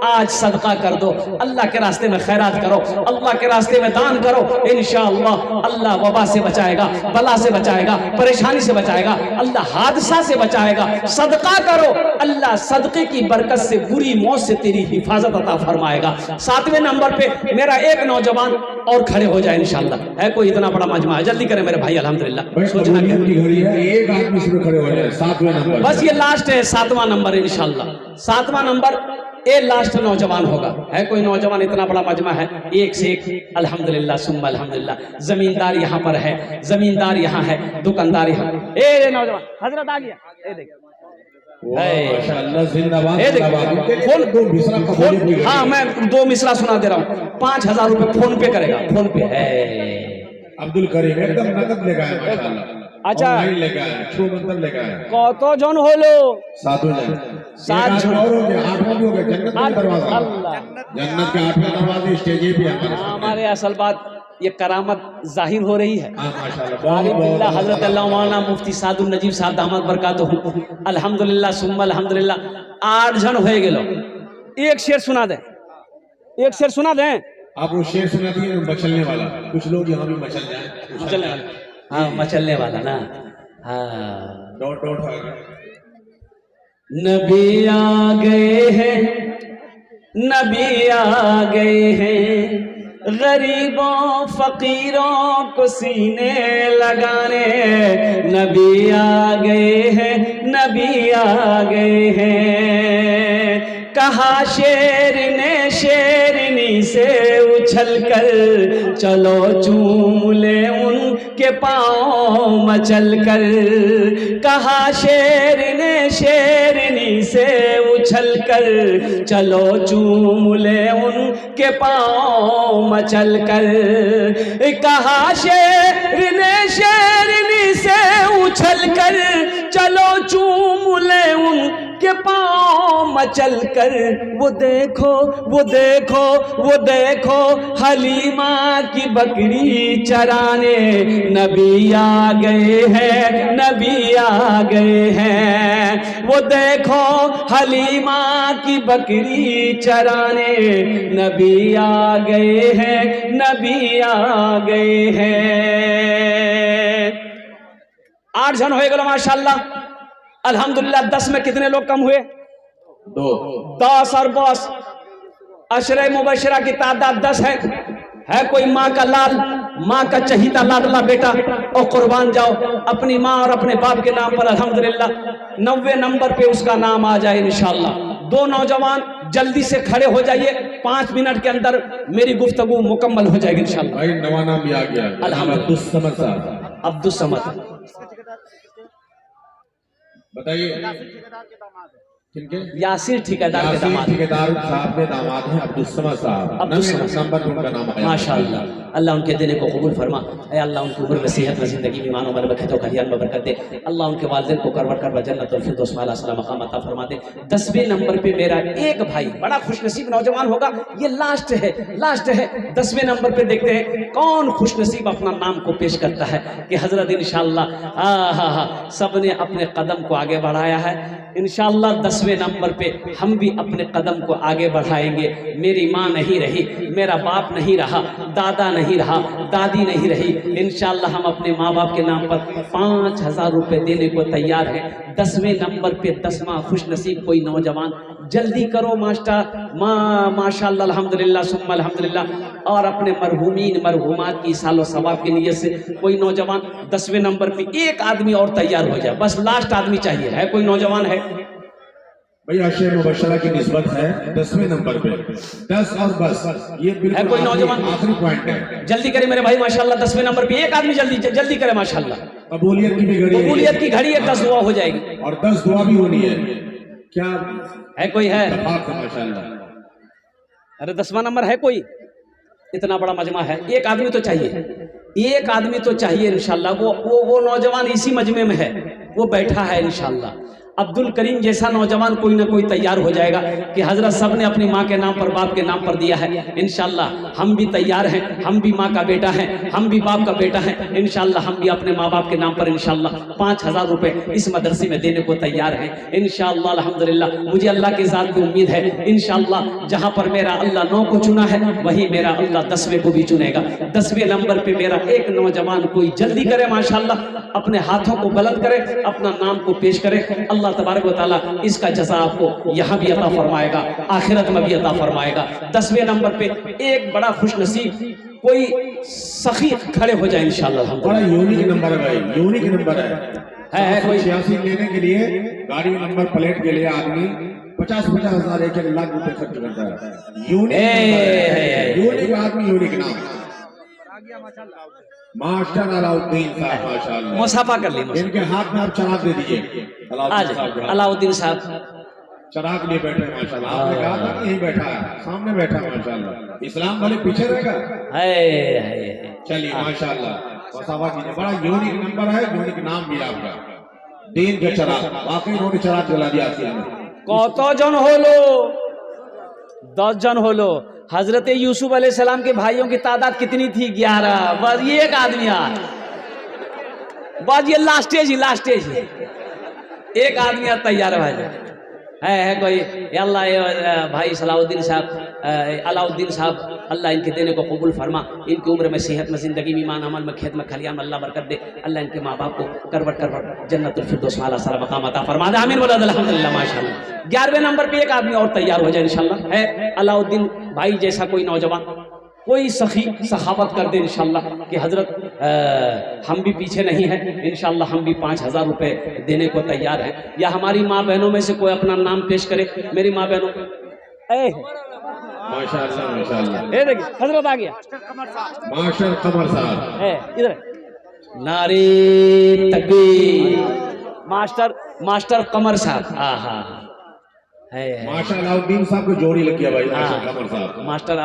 आज सदका कर दो, अल्लाह के रास्ते में खैरात करो, अल्लाह के रास्ते में दान करो। इंशाअल्लाह अल्लाह वबा से बचाएगा, बला से बचाएगा, परेशानी से बचाएगा, अल्लाह हादसा से बचाएगा। सदका करो, अल्लाह सदके की बरकत से बुरी मौत से तेरी हिफाजत अता फरमाएगा। 7वें नंबर पे मेरा एक नौजवान और खड़े हो जाए इंशाअल्लाह। है कोई? इतना बड़ा मजमा है, जल्दी करें मेरे भाई अल्हम्दुलिल्लाह। सोचना क्या एक आदमी इसमें खड़े हो जाए। 7वें नंबर, बस ये लास्ट है, 7वां नंबर इंशाल्लाह। 7वां नंबर ये लास्ट नौजवान होगा। है कोई नौजवान? इतना बड़ा मजमा है, एक से एक अल्हम्दुलिल्लाह सुम्मा अल्हम्दुलिल्लाह। जमींदार यहाँ पर है, जमींदार यहाँ है, दुकानदार यहाँ। ए नौजवान हजरत आ गया, ये देख माशाअल्लाह जिंदाबाद। हाँ मैं 2 मिसरा सुना दे रहा हूँ। 5000 रुपये फोन पे करेगा, फोन पे है। अब्दुल करीम एकदम नकद लेगा है माशाअल्लाह। अच्छा लेगा है, छो मंत्र लेगा है। कत जन हलो? 7 जन। 7 जन और हो गया, 8 भी हो गया। जन्नत का दरवाजा, अल्लाह जन्नत के 8वें दरवाजे स्टेज पे हमारे। असल बात ये करामत जाहिर हो रही है माशाअल्लाह। हजरत मौलाना मुफ्ती सादुल नजीब साहब दामद बरकातहू अल्हम्दुलिल्लाह सुम्मा अल्हम्दुलिल्लाह। 8 जन हो गेलो। एक शेर सुना दे, एक शेर सुना दे। आप वो शेर सुना दिए मचलने वाला, कुछ लोग यहाँ भी मचल जाए। मचलने वाला, हाँ मचलने वाला ना। हाँ डॉट नबी आ गए हैं, नबी आ गए हैं, गरीबों फकीरों को सीने लगाने नबी आ गए हैं, नबी आ गए हैं। कहा शेर ने शेरनी से उछल कर चलो चूम ले उनके पाँव मचल कर। कहा शेर ने शेरनी से उछल कर चलो चूम ले उनके पाँव मचल कर। कहा शेर ने शेरनी से उछल कर चलो चूम ले उनके पाँव मचल कर। वो देखो वो देखो वो देखो हलीमा की बकरी चराने नबी आ गए हैं, नबी आ गए हैं। वो देखो हलीमा की बकरी चराने नबी आ गए हैं, नबी आ गए हैं। 8 जन हो गए माशाल्लाह अल्हम्दुलिल्लाह। 10 में कितने लोग कम हुए? 2। 10 और 10 अशरे मुबशरा की तादाद 10 है कोई माँ का लाल, माँ का चहीता लाडला बेटा और कुर्बान जाओ अपनी माँ और अपने बाप के नाम पर अल्हम्दुलिल्लाह 90 नंबर पे उसका नाम आ जाए इंशाअल्लाह। 2 नौजवान जल्दी से खड़े हो जाइए, 5 मिनट के अंदर मेरी गुफ्तगू मुकम्मल हो जाएगी इंशाअल्लाह। भाई नवा नाम भी आ गया, अल्हम्दुलिल्लाह। अब्दुल समद बताइए किनके? यासिर ठेकेदार के दामाद, ठेकेदार साहब के दामाद हैं अब्दुल समद साहब। अब्दुल समद नंबर पे उनका नाम आया माशाअल्लाह। अल्लाह उनके देने को कबूल फरमा। ऐ अल्लाह उनकी उम्र में सेहत में जिंदगी में मानो बरकत और खलियान में बरकत दे। अल्लाह उनके वालिदैन को करवट कर जन्नतुल फिरदौस वाला सलाम मकाम अता फरमा दे। 10वें नंबर पे मेरा एक भाई बड़ा खुशनसीब नौजवान होगा, ये लास्ट है 10वें नंबर पे देखते हैं कौन खुशनसीब अपना नाम को पेश करता है कि हजरत इंशाअल्लाह सब ने अपने कदम को आगे बढ़ाया है। इंशाअल्लाह 10वें नंबर पे हम भी अपने कदम को आगे बढ़ाएंगे। मेरी माँ नहीं रही, मेरा बाप नहीं रहा, दादा नहीं रहा, दादी नहीं रही, इंशाअल्लाह हम अपने माँ बाप के नाम पर 5000 रुपये देने को तैयार हैं। 10वें नंबर पे 10वां खुशनसीब कोई नौजवान, जल्दी करो मास्टर माशाअल्लाह अल्हम्दुलिल्लाह सुम्मा अल्हम्दुलिल्लाह। और अपने मरहूमीन मरहूमात की सालो सवाब की नीयत से कोई नौजवान 10वें नंबर पे एक आदमी और तैयार हो जाए, बस लास्ट आदमी चाहिए। है कोई नौजवान? है भाई अशरे मुबशरा की निस्बत है 10वें नंबर पे 10 और बस, ये है कोई नौजवान? आखिरी पॉइंट है। जल्दी करे मेरे भाई माशाल्लाह। 10वें नंबर पे एक आदमी जल्दी करे माशाल्लाह। कबूलियत की भी घड़ी है, कबूलियत की घड़ी है, 10 दुआ हो जाएगी और 10 दुआ भी होनी है। क्या है कोई? है माशाल्लाह। अरे 10वां नंबर है कोई? इतना बड़ा मजमा है, एक आदमी तो चाहिए, एक आदमी तो चाहिए इंशाल्लाह। वो नौजवान इसी मजमे में है, वो बैठा है इंशाल्लाह। अब्दुल करीम जैसा नौजवान कोई ना कोई तैयार हो जाएगा कि हजरत सब ने अपनी माँ के नाम पर बाप के नाम पर दिया है। इंशाल्लाह हम भी तैयार हैं, हम भी माँ का बेटा है, हम भी बाप का बेटा है। इंशाल्लाह हम भी अपने माँ बाप के नाम पर इंशाल्लाह 5000 रुपये इस मदरसे में देने को तैयार हैं इंशाल्लाह अल्हम्दुलिल्लाह। मुझे अल्लाह की ज़ात की उम्मीद है इंशाल्लाह जहाँ पर मेरा अल्लाह 9 को चुना है वही मेरा अल्लाह 10वें को भी चुनेगा। 10वें नंबर पर मेरा एक नौजवान कोई जल्दी करे माशाल्लाह, अपने हाथों को बुलंद करे, अपना नाम को पेश करे। अल्लाह तबारक व तआला इसका जज़ा आपको यहाँ भी अता फरमाएगा, आखिरत में भी अता फरमाएगा। 10वें नंबर पे एक बड़ा खुशनसीब कोई सखी खड़े हो जाए इंशाअल्लाह। बड़ा यूनिक नंबर है भाई, यूनिक नंबर है कोई 86 लेने के लिए गाड़ी नंबर प्लेट के लिए आदमी 50-50 हजार 1 लाख रुपए खर्च करता है। यूनिक आदमी, यूनिक नाम मास्टर अलाउद्दीन साहब माशाल्लाह। मुसाफा कर ली, इनके हाथ में आप चराग दे दीजिए। अलाउद्दीन साहब चराग लिए बैठे माशाल्लाह। आपने कहा था कि यही बैठा है, सामने बैठा माशाल्लाह। इस्लाम वाले पीछे रहेगा। चलिए माशाल्लाह मुसाफा कीजिए। बड़ा यूनिक नंबर है, यूनिक नाम भी आपका, दीन के चराग। वाकई इन्होंने चराग जला दिया। कत जन होलो? 10 जन होलो। हजरत यूसुफ अलैहिस्सलाम के भाइयों की तादाद कितनी थी? 11। बस ये एक आदमी यार, बस ये लास्ट स्टेज एक आदमी यार तैयार है भाई। है कोई? अल्लाह भाई सलाउद्दीन साहब अलाउद्दीन साहब, अल्लाह इनके देने को कबूल फरमा, इनकी उम्र में सेहत में जिंदगी में ईमान अमल में खेत में खलियान में अल्लाह बरकत दे। अल्लाह इनके माँ बाप को करवट जन्नतुल फिरदौस वाला सारा मकाम अता फरमा दे। आमीन बोला अल्हम्दुलिल्लाह माशाअल्लाह। 11वें नंबर पे एक आदमी और तैयार हो जाए इंशाअल्लाह। है अलाउद्दीन भाई जैसा कोई नौजवान कोई सखी सखावत कर दे इंशाल्लाह कि हजरत हम भी पीछे नहीं हैं, इंशाल्लाह हम भी 5,000 रुपए देने को तैयार हैं। या हमारी माँ बहनों में से कोई अपना नाम पेश करे। मेरी माँ बहनों माशाअल्लाह माशाअल्लाह। ये देखिए हजरत आ गया मास्टर कमर साहब है इधर। नारे तकबीर। मास्टर कमर साहब। हाँ हाँ है माशाअल्लाह। उद्दीन साहब को जोड़ी लगी है भाई मास्टर कमर साहब। मास्टर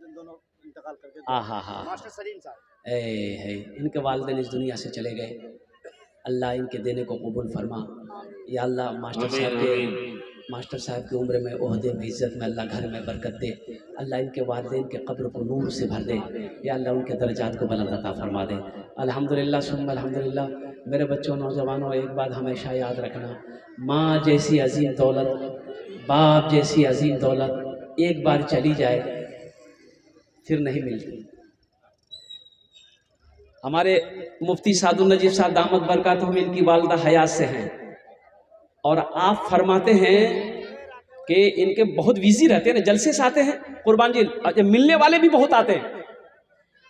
दोनों इंतकाल करके हाँ हाँ मास्टर सलीम साहब है इनके वालिदैन इस दुनिया से चले गए। अल्लाह इनके देने को कबूल फरमा। या अल्लाह मास्टर साहब की उम्र में ओहदे में इज़्ज़त में अल्लाह घर में बरकत दे। अल्लाह इनके वालिदैन के कब्र को नूर से भर दे। या अल्लाह उनके दर्जात को बुलंद अता फरमा दे। अल्हम्दुलिल्लाह सुम्मा अल्हम्दुलिल्लाह। मेरे बच्चों नौजवानों एक बात हमेशा याद रखना, माँ जैसी अजीम दौलत, बाप जैसी अजीम दौलत एक बार चली जाए फिर नहीं मिलती। हमारे मुफ्ती सादुल नजीब साहब दामद बरकातुहुम इनकी वालदा हयात से हैं और आप फरमाते हैं कि इनके बहुत बिजी रहते हैं ना, जलसे से आते हैं कुर्बान जी। मिलने वाले भी बहुत आते हैं,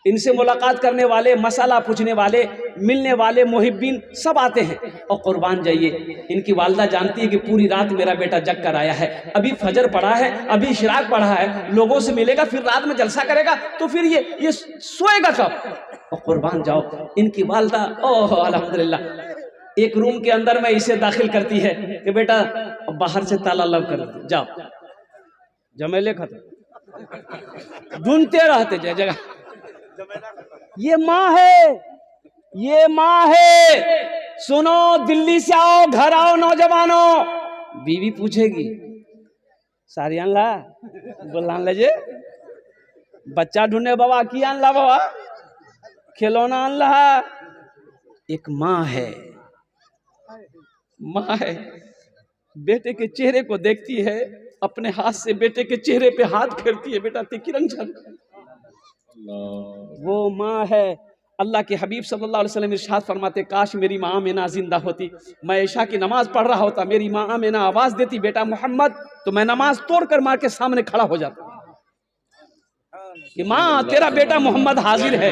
इनसे मुलाकात करने वाले, मसाला पूछने वाले, मिलने वाले, मुहिब्बीन सब आते हैं। और कुर्बान जाइए, इनकी वालदा जानती है कि पूरी रात मेरा बेटा जग कर आया है, अभी फजर पढ़ा है, अभी इशराक पढ़ा है, लोगों से मिलेगा, फिर रात में जलसा करेगा, तो फिर ये सोएगा कब? और कुर्बान जाओ इनकी वालदा, ओह अल्हम्दुलिल्लाह, एक रूम के अंदर में इसे दाखिल करती है कि बेटा बाहर से ताला लग कर जाओ, जमेले खत्म, ढूंढते रहते जगह। ये माँ है, ये माँ है। सुनो, दिल्ली से आओ, घर आओ नौजवानों। बीवी पूछेगी सारी आनला बोलान लजे बच्चा ढूंढे बाबा की आनला बाबा खिलौना आनला। एक माँ है, माँ है, बेटे के चेहरे को देखती है, अपने हाथ से बेटे के चेहरे पे हाथ फेरती है, बेटा ते किरण छन, वो माँ है। अल्लाह के हबीब सल्लल्लाहु अलैहि वसल्लम इरशाद फरमाते, काश मेरी माँ आमिना जिंदा होती, मैं ईशा की नमाज पढ़ रहा होता, मेरी माँ आमिना आवाज देती बेटा मोहम्मद, तो मैं नमाज तोड़कर माँ के सामने खड़ा हो जाता कि माँ तेरा बेटा मोहम्मद हाजिर है।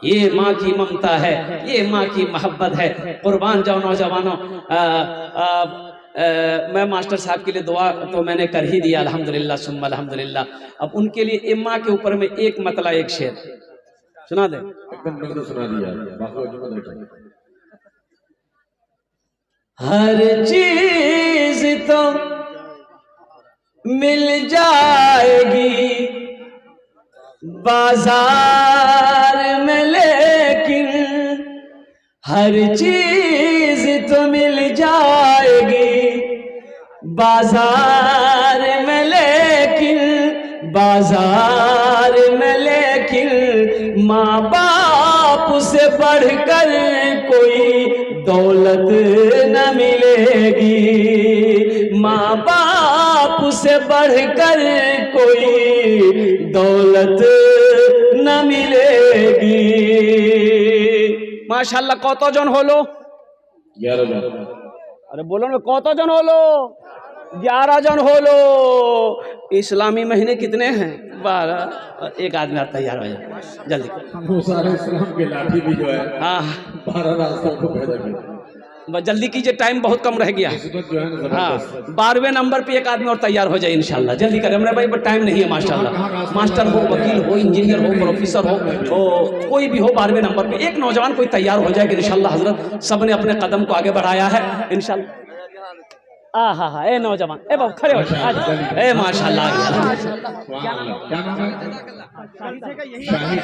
ये माँ की ममता है, ये माँ की मोहब्बत है। कुर्बान जाओ नौजवानों। मैं मास्टर साहब के लिए दुआ तो मैंने कर ही दिया, अल्हम्दुलिल्लाह सुम्मा अल्हम्दुलिल्लाह। अब उनके लिए इम्मा के ऊपर में एक मतला एक शेर सुना दे। एकदम सुना दिया। हर चीज तो मिल जाएगी बाजार में, लेकिन हर चीज तो मिल जाएगी बाजार में, लेकिन बाजार में, लेकिन माँ बाप से बढ़कर कोई दौलत न मिलेगी, माँ बाप से बढ़कर कोई दौलत न मिलेगी। माशाल्लाह কতজন হলো? 11 জন। अरे बोलो ना কতজন হলো? 11 जन होलो। इस्लामी महीने कितने हैं? 12। एक आदमी आप तैयार हो जाए जल्दी। मूसा अलैहिस्सलाम के लाठी भी जो है हाँ 12 रास्तों को पैदा किया। बस जल्दी कीजिए, टाइम बहुत कम रह गया। किस्मत जो है ना हाँ जबरदस्त। 12वें नंबर पे एक आदमी और तैयार हो जाए इंशाल्लाह, जल्दी करें। हमारे भाई पर टाइम नहीं है माशाल्लाह। मास्टर हो, वकील हो, इंजीनियर हो, प्रोफेसर हो, कोई भी हो, 12वें नंबर पे एक नौजवान कोई तैयार हो जाएगा इंशाल्लाह। हजरत सब ने अपने कदम को आगे बढ़ाया है इंशाल्लाह। हाँ हाँ, ए नौजवान, ए बाबू खड़े हो जाओ। ए माशाल्लाह क्या नाम है? शाहिद।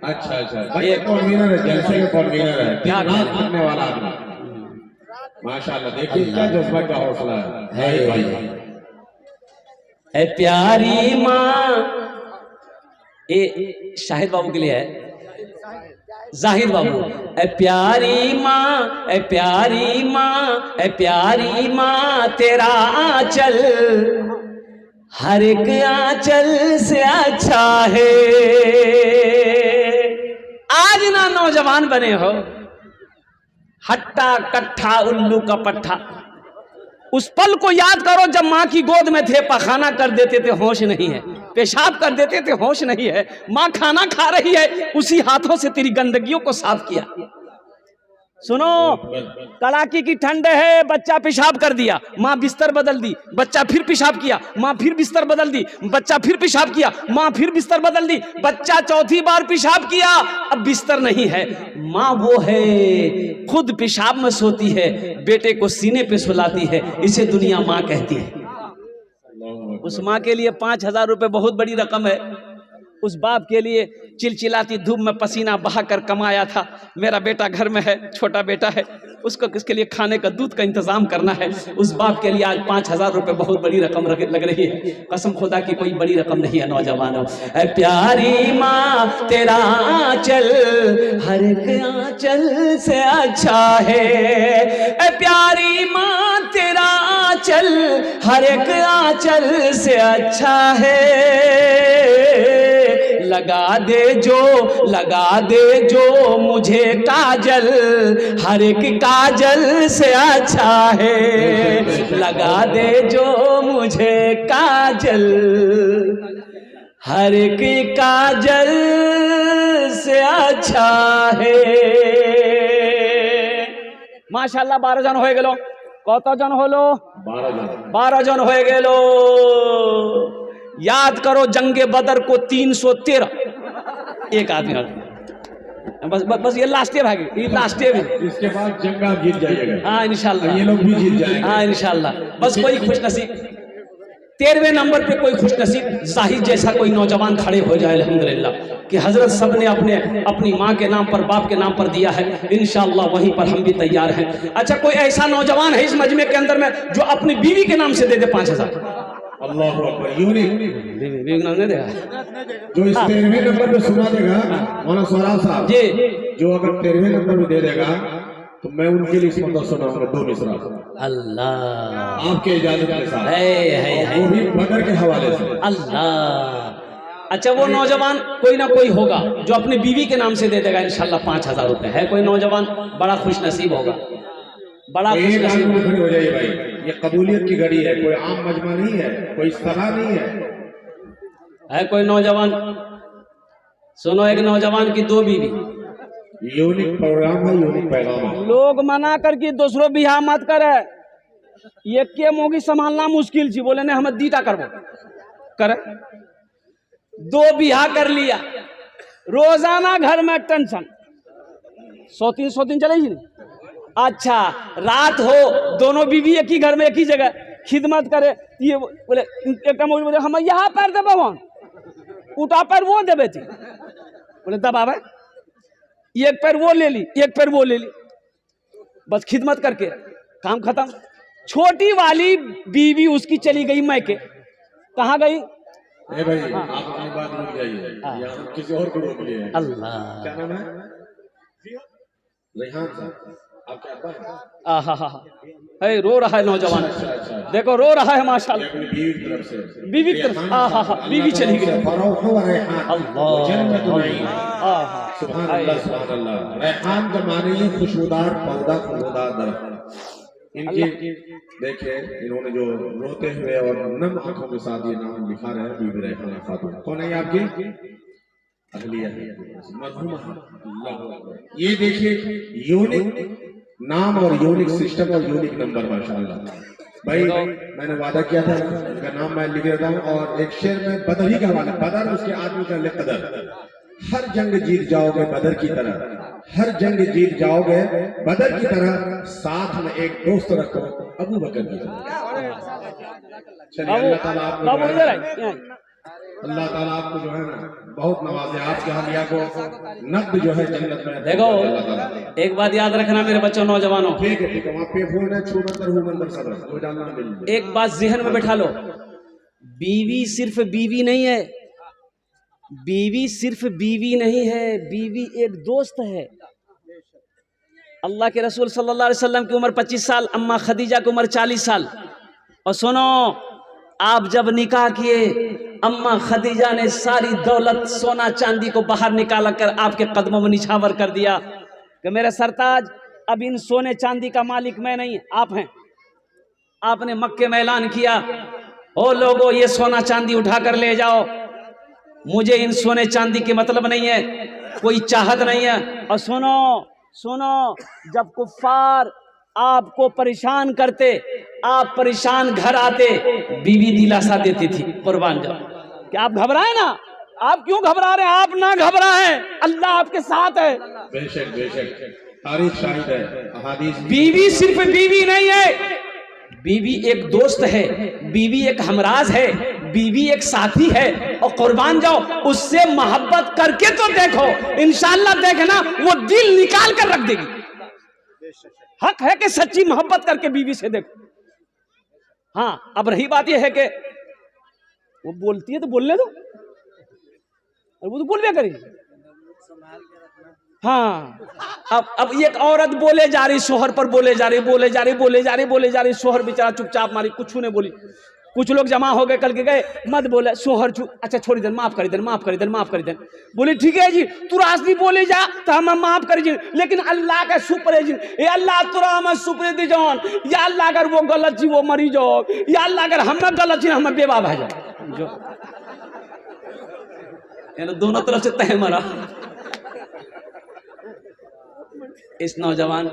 अच्छा ये कॉन्वीनर है, जलसे का कॉन्वीनर है, क्या रात करने वाला आदमी। माशाल्लाह, देखिए क्या जज्बा, क्या हौसला है भाई। ए प्यारी माँ, ए शाहिद बाबू के लिए है, जाहिद बाबू। ए प्यारी माँ, ए प्यारी माँ, ए प्यारी माँ, तेरा आंचल हर एक आंचल से अच्छा है। आज ना नौजवान बने हो, हट्टा कट्ठा उल्लू का पट्ठा, उस पल को याद करो जब माँ की गोद में थे, पखाना कर देते थे होश नहीं है, पेशाब कर देते थे होश नहीं है, माँ खाना खा रही है, उसी हाथों से तेरी गंदगियों को साफ किया। सुनो, कड़ाके की ठंड है, बच्चा पेशाब कर दिया, माँ बिस्तर बदल दी, बच्चा फिर पेशाब किया, माँ फिर बिस्तर बदल दी, बच्चा फिर पेशाब किया, माँ फिर बिस्तर बदल दी, बच्चा चौथी बार पेशाब किया, अब बिस्तर नहीं है, माँ वो है खुद पेशाब में सोती है, बेटे को सीने पे सुलाती है, इसे दुनिया माँ कहती है। उस माँ के लिए 5,000 रुपए बहुत बड़ी रकम है। उस बाप के लिए चिलचिलाती धूप में पसीना बहाकर कमाया था, मेरा बेटा घर में है, छोटा बेटा है, उसको किसके लिए खाने का दूध का इंतजाम करना है। उस बाप के लिए आज 5,000 रुपए बहुत बड़ी रकम लग रही है। कसम खुदा की कोई बड़ी रकम नहीं है नौजवानों। ऐ प्यारी माँ तेरा आंचल हर एक आंचल से अच्छा है, ऐ प्यारी माँ तेरा आंचल हर एक आंचल से अच्छा है। लगा दे जो मुझे काजल हर एक काजल से अच्छा है, लगा दे जो मुझे काजल हर एक काजल से अच्छा है। माशाल्लाह 12 जन हो गेलो। कत जन होलो? 12 जन हो गेलो। याद करो जंगे बदर को 313 एक आदमी बस ये लास्ट भागे, ये लास्ट भी, इसके बाद जंग आप जीत जाइएगा। हाँ इंशाल्लाह, ये लोग भी जीत जाएंगे। हाँ इंशाल्लाह। बस कोई खुश नसीब 13वें नंबर पे कोई खुश नसीब जाहिद जैसा कोई नौजवान खड़े हो जाए अल्हम्दुलिल्लाह कि हजरत सब ने अपनी माँ के नाम पर बाप के नाम पर दिया है, इंशाल्लाह वहीं पर हम भी तैयार हैं। अच्छा कोई ऐसा नौजवान है इस मजमे के अंदर में जो अपनी बीवी के नाम से दे दे 5,000? अल्लाह अकबर। यूनिक बीवी नाम नहीं देगा जो इस 13वें नंबर पे सुना देगा मौलाना सोहराब साहब जी, जो अगर 13वें नंबर पे दे देगा तो मैं उनके लिए इसमें सुनाऊंगा 2 मिसरा अल्लाह आपके इजाजत के साथ, है वो भी बदर के हवाले से। अल्लाह। अच्छा वो नौजवान कोई ना कोई होगा जो अपनी बीवी के नाम से दे देगा इंशाल्लाह 5,000 रुपए। है कोई नौजवान? बड़ा खुश नसीब होगा, बड़ा खुश एक नसीब। आदमी खड़ी हो जाइए भाई, ये कबूलियत की घड़ी है, कोई आम मजमा नहीं है, कोई सभा नहीं है कोई नौजवान? सुनो, एक नौजवान की 2 बीवी। यूनिक प्रोग्राम है, यूनिक पैगाम है। लोग मना कर कि दूसरों बिहा मत करे, ये के मोगी संभालना मुश्किल छी, बोले नहीं हमें दीटा करबो करे। 2 बिहा कर लिया, रोजाना घर में टेंशन, 100 दिन चलेगी नहीं। अच्छा रात हो, दोनों बीवी एक ही घर में एक ही जगह खिदमत करे, ये बोले एक बोले हम यहाँ पैर दे भगवान, उठा पैर वो देवे थी, बोले दबावे, एक पैर वो ले ली, एक पैर वो ले ली, बस खिदमत करके काम खत्म। छोटी वाली बीवी उसकी चली गई मैके। कहाँ गई? ए भाई आप अपनी बात रुक जाइए, या हम किसी और को रोक लिए। अल्लाह। क्या नाम है? रेहान साहब, आपके अब्बा हैं? है रो रहा है नौजवान, देखो रो रहा है माशाल्लाह। अपनी बीवी की तरफ से, बीवी की तरफ, बीवी चली गई। फरोख व रेहान, अल्लाह, जन्नत नईम। सुभान अल्लाह, सुभान अल्लाह। रेहान का माने ये खुशबूदार पौधा, खुशबूदार दरख्त। इनके देखिए इन्होंने जो रोते हुए और नम आंखों के साथ ये नाम लिखा रहे हैं, बीबी रेहान खातून। कौन है आपकी? अहलिया मरहुमा। ये देखिए यूनिक नाम और यूनिक सिस्टम और यूनिक नंबर, माशाल्लाह। भाई मैंने वादा किया था इनका नाम मैं लिख देता हूँ, और एक शेर में बदर ही का वादा, बदर उसके आदमी का लिकदर। हर जंग जीत जाओगे बदर की तरह, हर जंग जीत जाओगे बदर की तरह, साथ में एक दोस्त रखो अबू बकर की तरह। चलिए अल्लाह ताला आपको अल्लाह ताला आपको जो है ना बहुत नवाजे, आपके हलिया को नब्द जो है जन्नत में। देखो एक बात याद रखना मेरे बच्चों नौजवानों, ठीक है वहाँ पे फोन है, छू मंदर हूँ मंदर सब कोई डालना नहीं। एक बात जहन में बैठा लो, बीवी सिर्फ बीवी नहीं है, बीवी सिर्फ बीवी नहीं है, बीवी एक दोस्त है। अल्लाह के रसूल सल्लल्लाहु अलैहि वसल्लम की उम्र 25 साल, अम्मा खदीजा की उम्र 40 साल। और सुनो, आप जब निकाह किए, अम्मा खदीजा ने सारी दौलत सोना चांदी को बाहर निकाला कर आपके कदमों में निछावर कर दिया कि मेरे सरताज अब इन सोने चांदी का मालिक मैं नहीं आप हैं, आपने मक्के में ऐलान किया, ओ लोगों ये सोना चांदी उठा कर ले जाओ, मुझे इन सोने चांदी के मतलब नहीं है, कोई चाहत नहीं है। और सुनो सुनो, जब कुफ्फार आपको परेशान करते, आप परेशान घर आते, बीवी दिलासा देती थी, कुर्बान जाओ कि आप घबराए ना, आप क्यों घबरा रहे हैं, आप ना घबराएं, अल्लाह आपके साथ है। बेशक बेशक, तारीख शाहिद है, अहादीस। बीवी सिर्फ बीवी नहीं है, बीवी एक दोस्त है, बीवी एक हमराज है, बीवी एक साथी है। और कुर्बान जाओ, उससे मोहब्बत करके तो देखो, इंशाअल्लाह देखना वो दिल निकाल कर रख देगी। हक है कि सच्ची मोहब्बत करके बीवी से देखो। हाँ, अब रही बात यह है कि वो बोलती है तो बोलने दो, और वो तो बोल भी करेगी। हाँ, अब एक औरत बोले जा रही, शोहर पर बोले जा रही, शोहर बेचारा चुपचाप मारी, कुछ नहीं बोली। कुछ लोग जमा हो गए, कल के गए, मत बोले, शोहर अच्छा छोड़ी देन, माफ करी देन। बोले ठीक है जी, तू रास्ती बोले जा तो हम माफ करी जी, लेकिन अल्लाह का शुक्र है जी, ये अल्लाह तुरा हम शुक्र दी जान, या अल्लाह अगर वो गलत जी वो मरी जाओ, या अल्लाह अगर हम गलत जी हम बेवा भाई जाओ, जो दोनों तरफ से तय मरा। इस नौजवान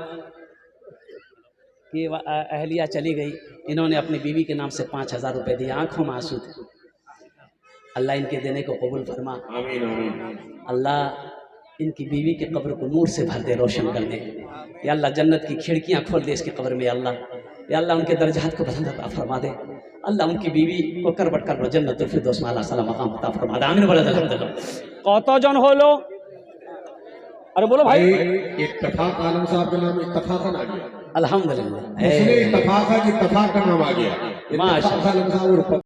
की अहलिया चली गई, इन्होंने अपनी बीवी के नाम से 5,000 रुपए दिए, आंखों में आंसू थे। अल्लाह इनके देने को कबूल फरमा, आमीन आमीन। अल्लाह इनकी बीवी के कब्र को नूर से भर दे, रोशन कर दे। या अल्लाह जन्नत की खिड़कियां खोल दे इसके कब्र में। या अल्लाह उनके दर्जात को बुलंद अता फरमा दे। अल्लाह उनकी बीवी को करबट कर जन्नतुल फिरदौस में अल्लाह सलाम मकाम अता फरमा दे। आमीन। कत जन होलो, अरे बोलो भाई। इत्तफाक आलम साहब के नाम इत्तफाकन आ गया, अल्हम्दुलिल्लाह, इसलिए इत्तफाक का नाम आ गया। माशाअल्लाह। आलम साहब